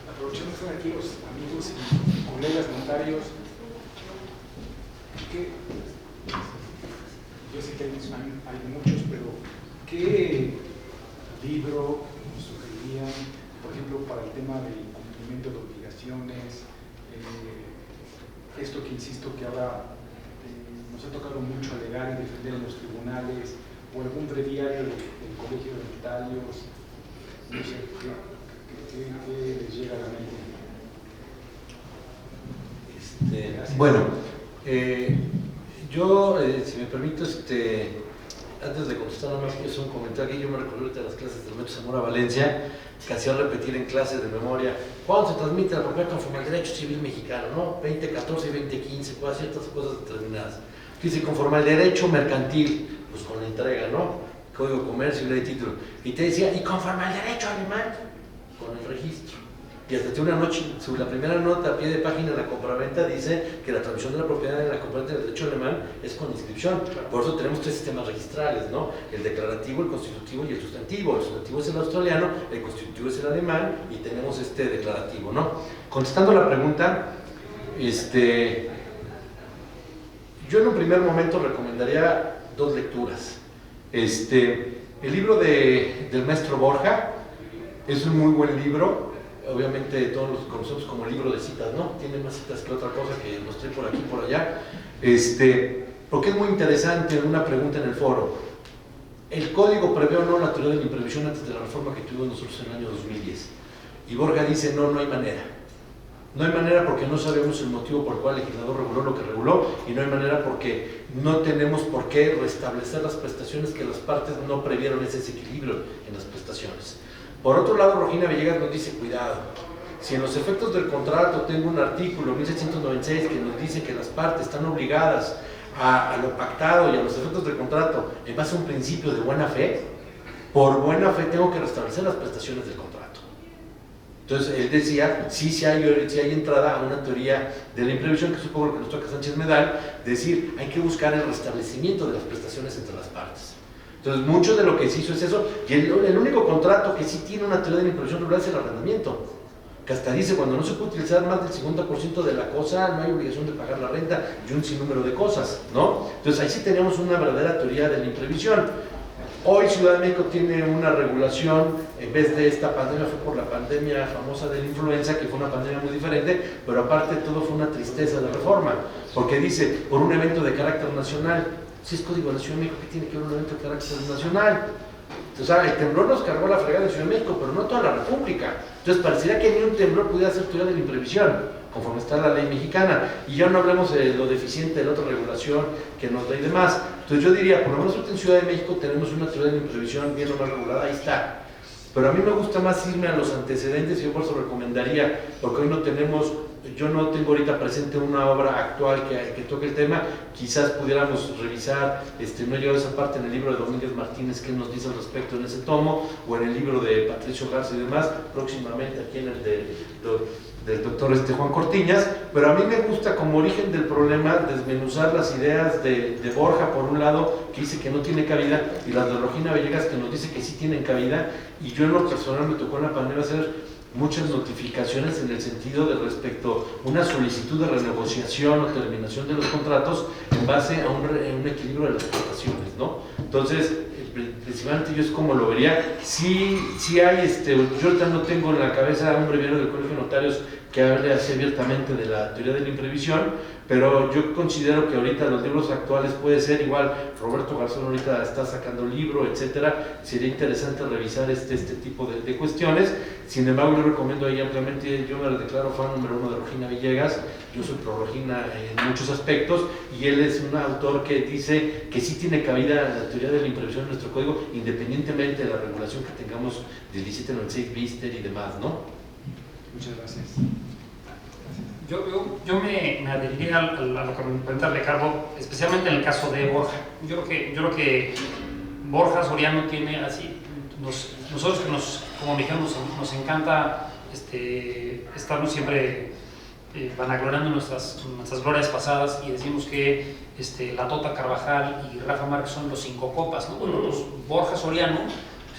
aprovechando que están aquí los amigos y colegas notarios, yo sé que hay muchos, pero ¿qué libro nos sugerirían, por ejemplo, para el tema del cumplimiento de obligaciones? Esto que insisto que ahora nos ha tocado mucho alegar y defender en los tribunales, o algún breviario del Colegio de Notarios, no sé, ¿qué les llega a la mente? Bueno, yo, si me permito, antes de contestar nada más quiero hacer un comentario que yo me recuerdo ahorita de las clases del Metro Zamora Valencia, que hacía repetir en clases de memoria, ¿cuándo se transmite la propiedad conforme al derecho civil mexicano? ¿No? 2014 y 2015, ciertas cosas determinadas. Dice, conforme al derecho mercantil, pues con la entrega, ¿no? Código de Comercio y ley de título. Y te decía, ¿y conforme al derecho alemán? Con el registro. Y hasta una noche, sobre la primera nota a pie de página de la compraventa dice que la transmisión de la propiedad en la compraventa del derecho alemán es con inscripción. Por eso tenemos tres sistemas registrales, ¿no? El declarativo, el constitutivo y el sustantivo. El sustantivo es el australiano, el constitutivo es el alemán y tenemos este declarativo, ¿no? Contestando la pregunta, yo en un primer momento recomendaría dos lecturas. El libro del maestro Borja es un muy buen libro. Obviamente todos los conocemos como el libro de citas, ¿no? Tiene más citas que otra cosa que los trae por aquí y por allá. Porque es muy interesante una pregunta en el foro. ¿El código prevé o no la teoría de la imprevisión antes de la reforma que tuvimos nosotros en el año 2010? Y Borja dice, no hay manera. No hay manera porque no sabemos el motivo por el cual el legislador reguló lo que reguló, y no hay manera porque no tenemos por qué restablecer las prestaciones que las partes no previeron ese desequilibrio en las prestaciones. Por otro lado, Rogina Villegas nos dice, cuidado, si en los efectos del contrato tengo un artículo 1696 que nos dice que las partes están obligadas a lo pactado y a los efectos del contrato en base a un principio de buena fe, por buena fe tengo que restablecer las prestaciones del contrato. Entonces, él decía, si hay entrada a una teoría de la imprevisión, que supongo que nos toca Sánchez Medal, decir, hay que buscar el restablecimiento de las prestaciones entre las partes. Entonces, mucho de lo que se hizo es eso, y el único contrato que sí tiene una teoría de la imprevisión regular es el arrendamiento, que hasta dice, cuando no se puede utilizar más del 50% de la cosa, no hay obligación de pagar la renta y un sinnúmero de cosas, ¿no? Entonces, ahí sí tenemos una verdadera teoría de la imprevisión. Hoy Ciudad de México tiene una regulación, en vez de esta pandemia fue por la pandemia famosa de la influenza, que fue una pandemia muy diferente, pero aparte todo fue una tristeza de reforma, porque dice, por un evento de carácter nacional. Si es Código de la Ciudad de México, que tiene que ver un evento de carácter nacional. O sea, el temblor nos cargó la fregada de Ciudad de México, pero no toda la República. Entonces parecería que ni un temblor pudiera ser teoría de la imprevisión, conforme está la ley mexicana. Y ya no hablemos de lo deficiente de la otra regulación que nos da y demás. Entonces yo diría, por lo menos en Ciudad de México tenemos una teoría de la imprevisión bien o mal regulada, ahí está. Pero a mí me gusta más irme a los antecedentes, y yo por eso recomendaría, porque hoy no tenemos, yo no tengo ahorita presente una obra actual que toque el tema. Quizás pudiéramos revisar, no he llegado a esa parte en el libro de Domínguez Martínez, que nos dice al respecto en ese tomo, o en el libro de Patricio Garza y demás, próximamente aquí en el de del doctor Juan Cortiñas, pero a mí me gusta como origen del problema desmenuzar las ideas de Borja, por un lado, que dice que no tiene cabida, y las de Regina Villegas, que nos dice que sí tienen cabida, y yo en lo personal me tocó en la pandemia hacer muchas notificaciones en el sentido de respecto a una solicitud de renegociación o terminación de los contratos en base a un equilibrio de las prestaciones, ¿no? Entonces, principalmente yo es como lo vería. Sí hay, yo ahorita no tengo en la cabeza a un breviario del Colegio de Notarios que hable así abiertamente de la teoría de la imprevisión, pero yo considero que ahorita los libros actuales puede ser igual. Roberto Garzón ahorita está sacando libro, etcétera. Sería interesante revisar este tipo de cuestiones. Sin embargo, yo recomiendo ahí ampliamente, yo me declaro fan número 1 de Regina Villegas. Yo soy pro Regina en muchos aspectos, y él es un autor que dice que sí tiene cabida la teoría de la imprevisión en nuestro código, independientemente de la regulación que tengamos del 1796 Bister y demás, ¿no? Muchas gracias. Yo me adheriría a lo que me pregunta Ricardo, especialmente en el caso de Borja. Yo creo que Borja Soriano tiene así, nosotros que como mexicanos nos encanta estarnos siempre vanagloriando nuestras glorias pasadas, y decimos que la Tota Carvajal y Rafa Márquez son los 5 copas, ¿no? Bueno, pues Borja Soriano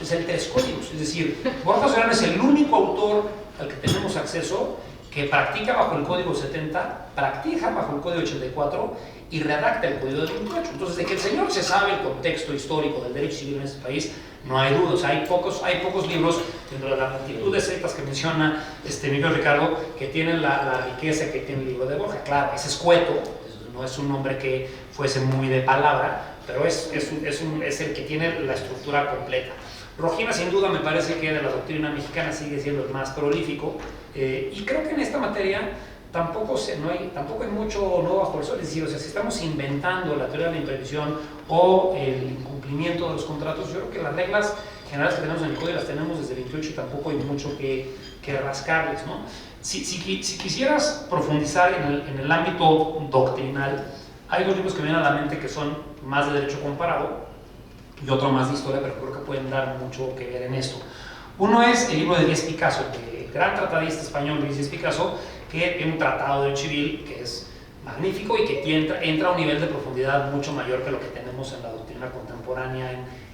es el 3 códigos, es decir, Borja Soriano es el único autor al que tenemos acceso que practica bajo el código 70, practica bajo el código 84 y redacta el código del 28. Entonces, de que el señor se sabe el contexto histórico del derecho civil en este país, no hay dudas. Hay pocos libros dentro de la multitud de sectas que menciona Miguel Ricardo que tienen la riqueza que tiene el libro de Borja. Claro, es escueto, no es un hombre que fuese muy de palabra, pero es el que tiene la estructura completa. Regina, sin duda, me parece que de la doctrina mexicana sigue siendo el más prolífico, y creo que en esta materia tampoco hay mucho nuevo bajo el sol. Es decir, o sea, si estamos inventando la teoría de la imprevisión o el incumplimiento de los contratos, yo creo que las reglas generales que tenemos en el código las tenemos desde el 28 y tampoco hay mucho que rascarles, ¿no? Si quisieras profundizar en el ámbito doctrinal, hay 2 libros que me vienen a la mente que son más de derecho comparado y otro más de historia, pero creo que pueden dar mucho que ver en esto. Uno es el libro de Díez Picasso, el gran tratadista español Luis Díez Picasso, que tiene un tratado de derecho civil que es magnífico y que entra a un nivel de profundidad mucho mayor que lo que tenemos en la doctrina contemporánea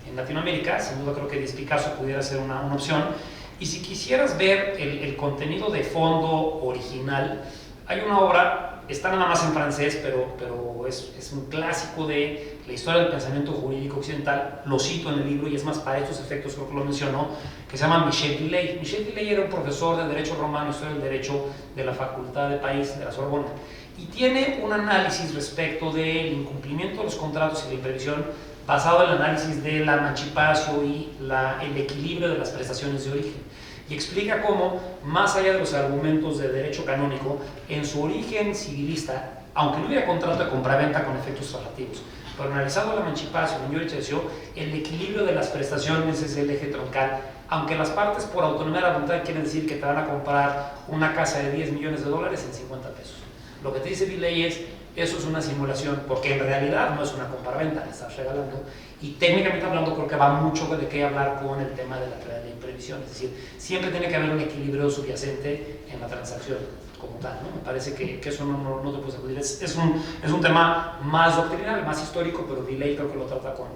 en Latinoamérica. Sin duda creo que Díez Picasso pudiera ser una opción. Y si quisieras ver el contenido de fondo original, hay una obra, está nada más en francés, pero es un clásico de la historia del pensamiento jurídico occidental. Lo cito en el libro y es más para estos efectos creo que lo mencionó, que se llama Michel Villey. Michel Villey era un profesor de Derecho Romano, Historia del Derecho de la Facultad de París, de la Sorbona, y tiene un análisis respecto del incumplimiento de los contratos y la imprevisión basado en el análisis de la emancipación y el equilibrio de las prestaciones de origen. Y explica cómo, más allá de los argumentos de derecho canónico, en su origen civilista, aunque no hubiera contrato de compraventa con efectos relativos, pero analizando la emancipación y el equilibrio de las prestaciones es el eje troncal, aunque las partes por autonomía de la voluntad quieren decir que te van a comprar una casa de $10 millones en 50 pesos. Lo que te dice Villey es, eso es una simulación, porque en realidad no es una compraventa, le estás regalando, y técnicamente hablando creo que va mucho de qué hablar con el tema de la teoría de la imprevisión, es decir, siempre tiene que haber un equilibrio subyacente en la transacción como tal, ¿no? Me parece que eso no te puedes acudir. Es un tema más doctrinal, más histórico, pero Villey creo que lo trata con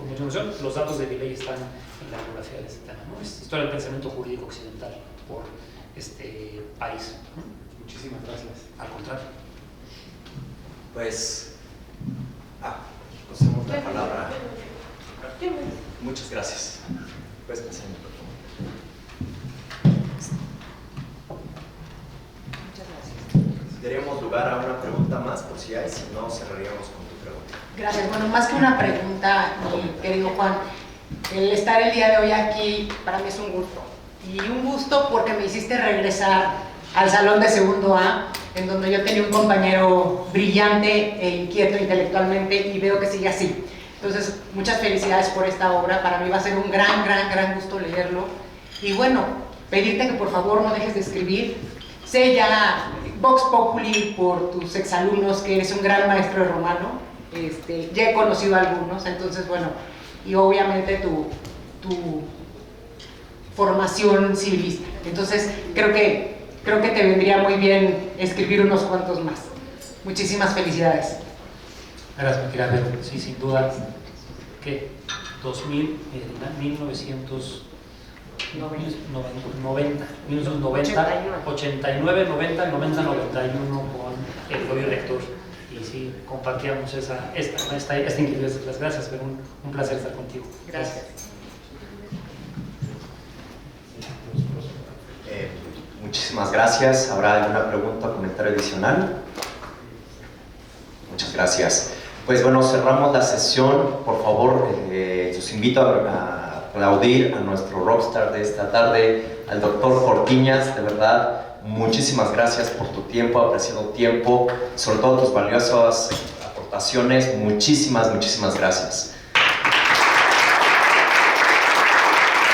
mucha emoción. Los datos de Villey están en la bibliografía de este tema, ¿no? Es Historia del Pensamiento Jurídico Occidental por París, ¿no? Muchísimas gracias. Al contrario. Pues, pasemos la palabra. Muchas gracias. Puedes pasar el micrófono. Muchas gracias. Daríamos lugar a una pregunta más, por si hay, si no, cerraríamos con tu pregunta. Gracias. Bueno, más que una pregunta, mi querido Juan, el estar el día de hoy aquí para mí es un gusto. Y un gusto porque me hiciste regresar al salón de segundo A, en donde yo tenía un compañero brillante e inquieto intelectualmente, y veo que sigue así. Entonces, muchas felicidades por esta obra. Para mí va a ser un gran gusto leerlo. Y bueno, pedirte que por favor no dejes de escribir. Sé ya, Vox Populi, por tus exalumnos, que eres un gran maestro de romano. Ya he conocido a algunos, entonces bueno, y obviamente tu formación civilista. Entonces, creo que creo que te vendría muy bien escribir unos cuantos más. Muchísimas felicidades. Gracias, mi querida Vero. Sí, sin duda. ¿Qué? 1990, 89, 90, 90, 91 con el propio rector. Y sí, compartíamos esta inquietud. Las gracias, pero un placer estar contigo. Gracias. Muchísimas gracias. ¿Habrá alguna pregunta o comentario adicional? Muchas gracias. Pues bueno, cerramos la sesión. Por favor, los invito a aplaudir a nuestro rockstar de esta tarde, al doctor Cortiñas. De verdad, muchísimas gracias por tu tiempo, apreciado tiempo, sobre todo tus valiosas aportaciones. Muchísimas gracias.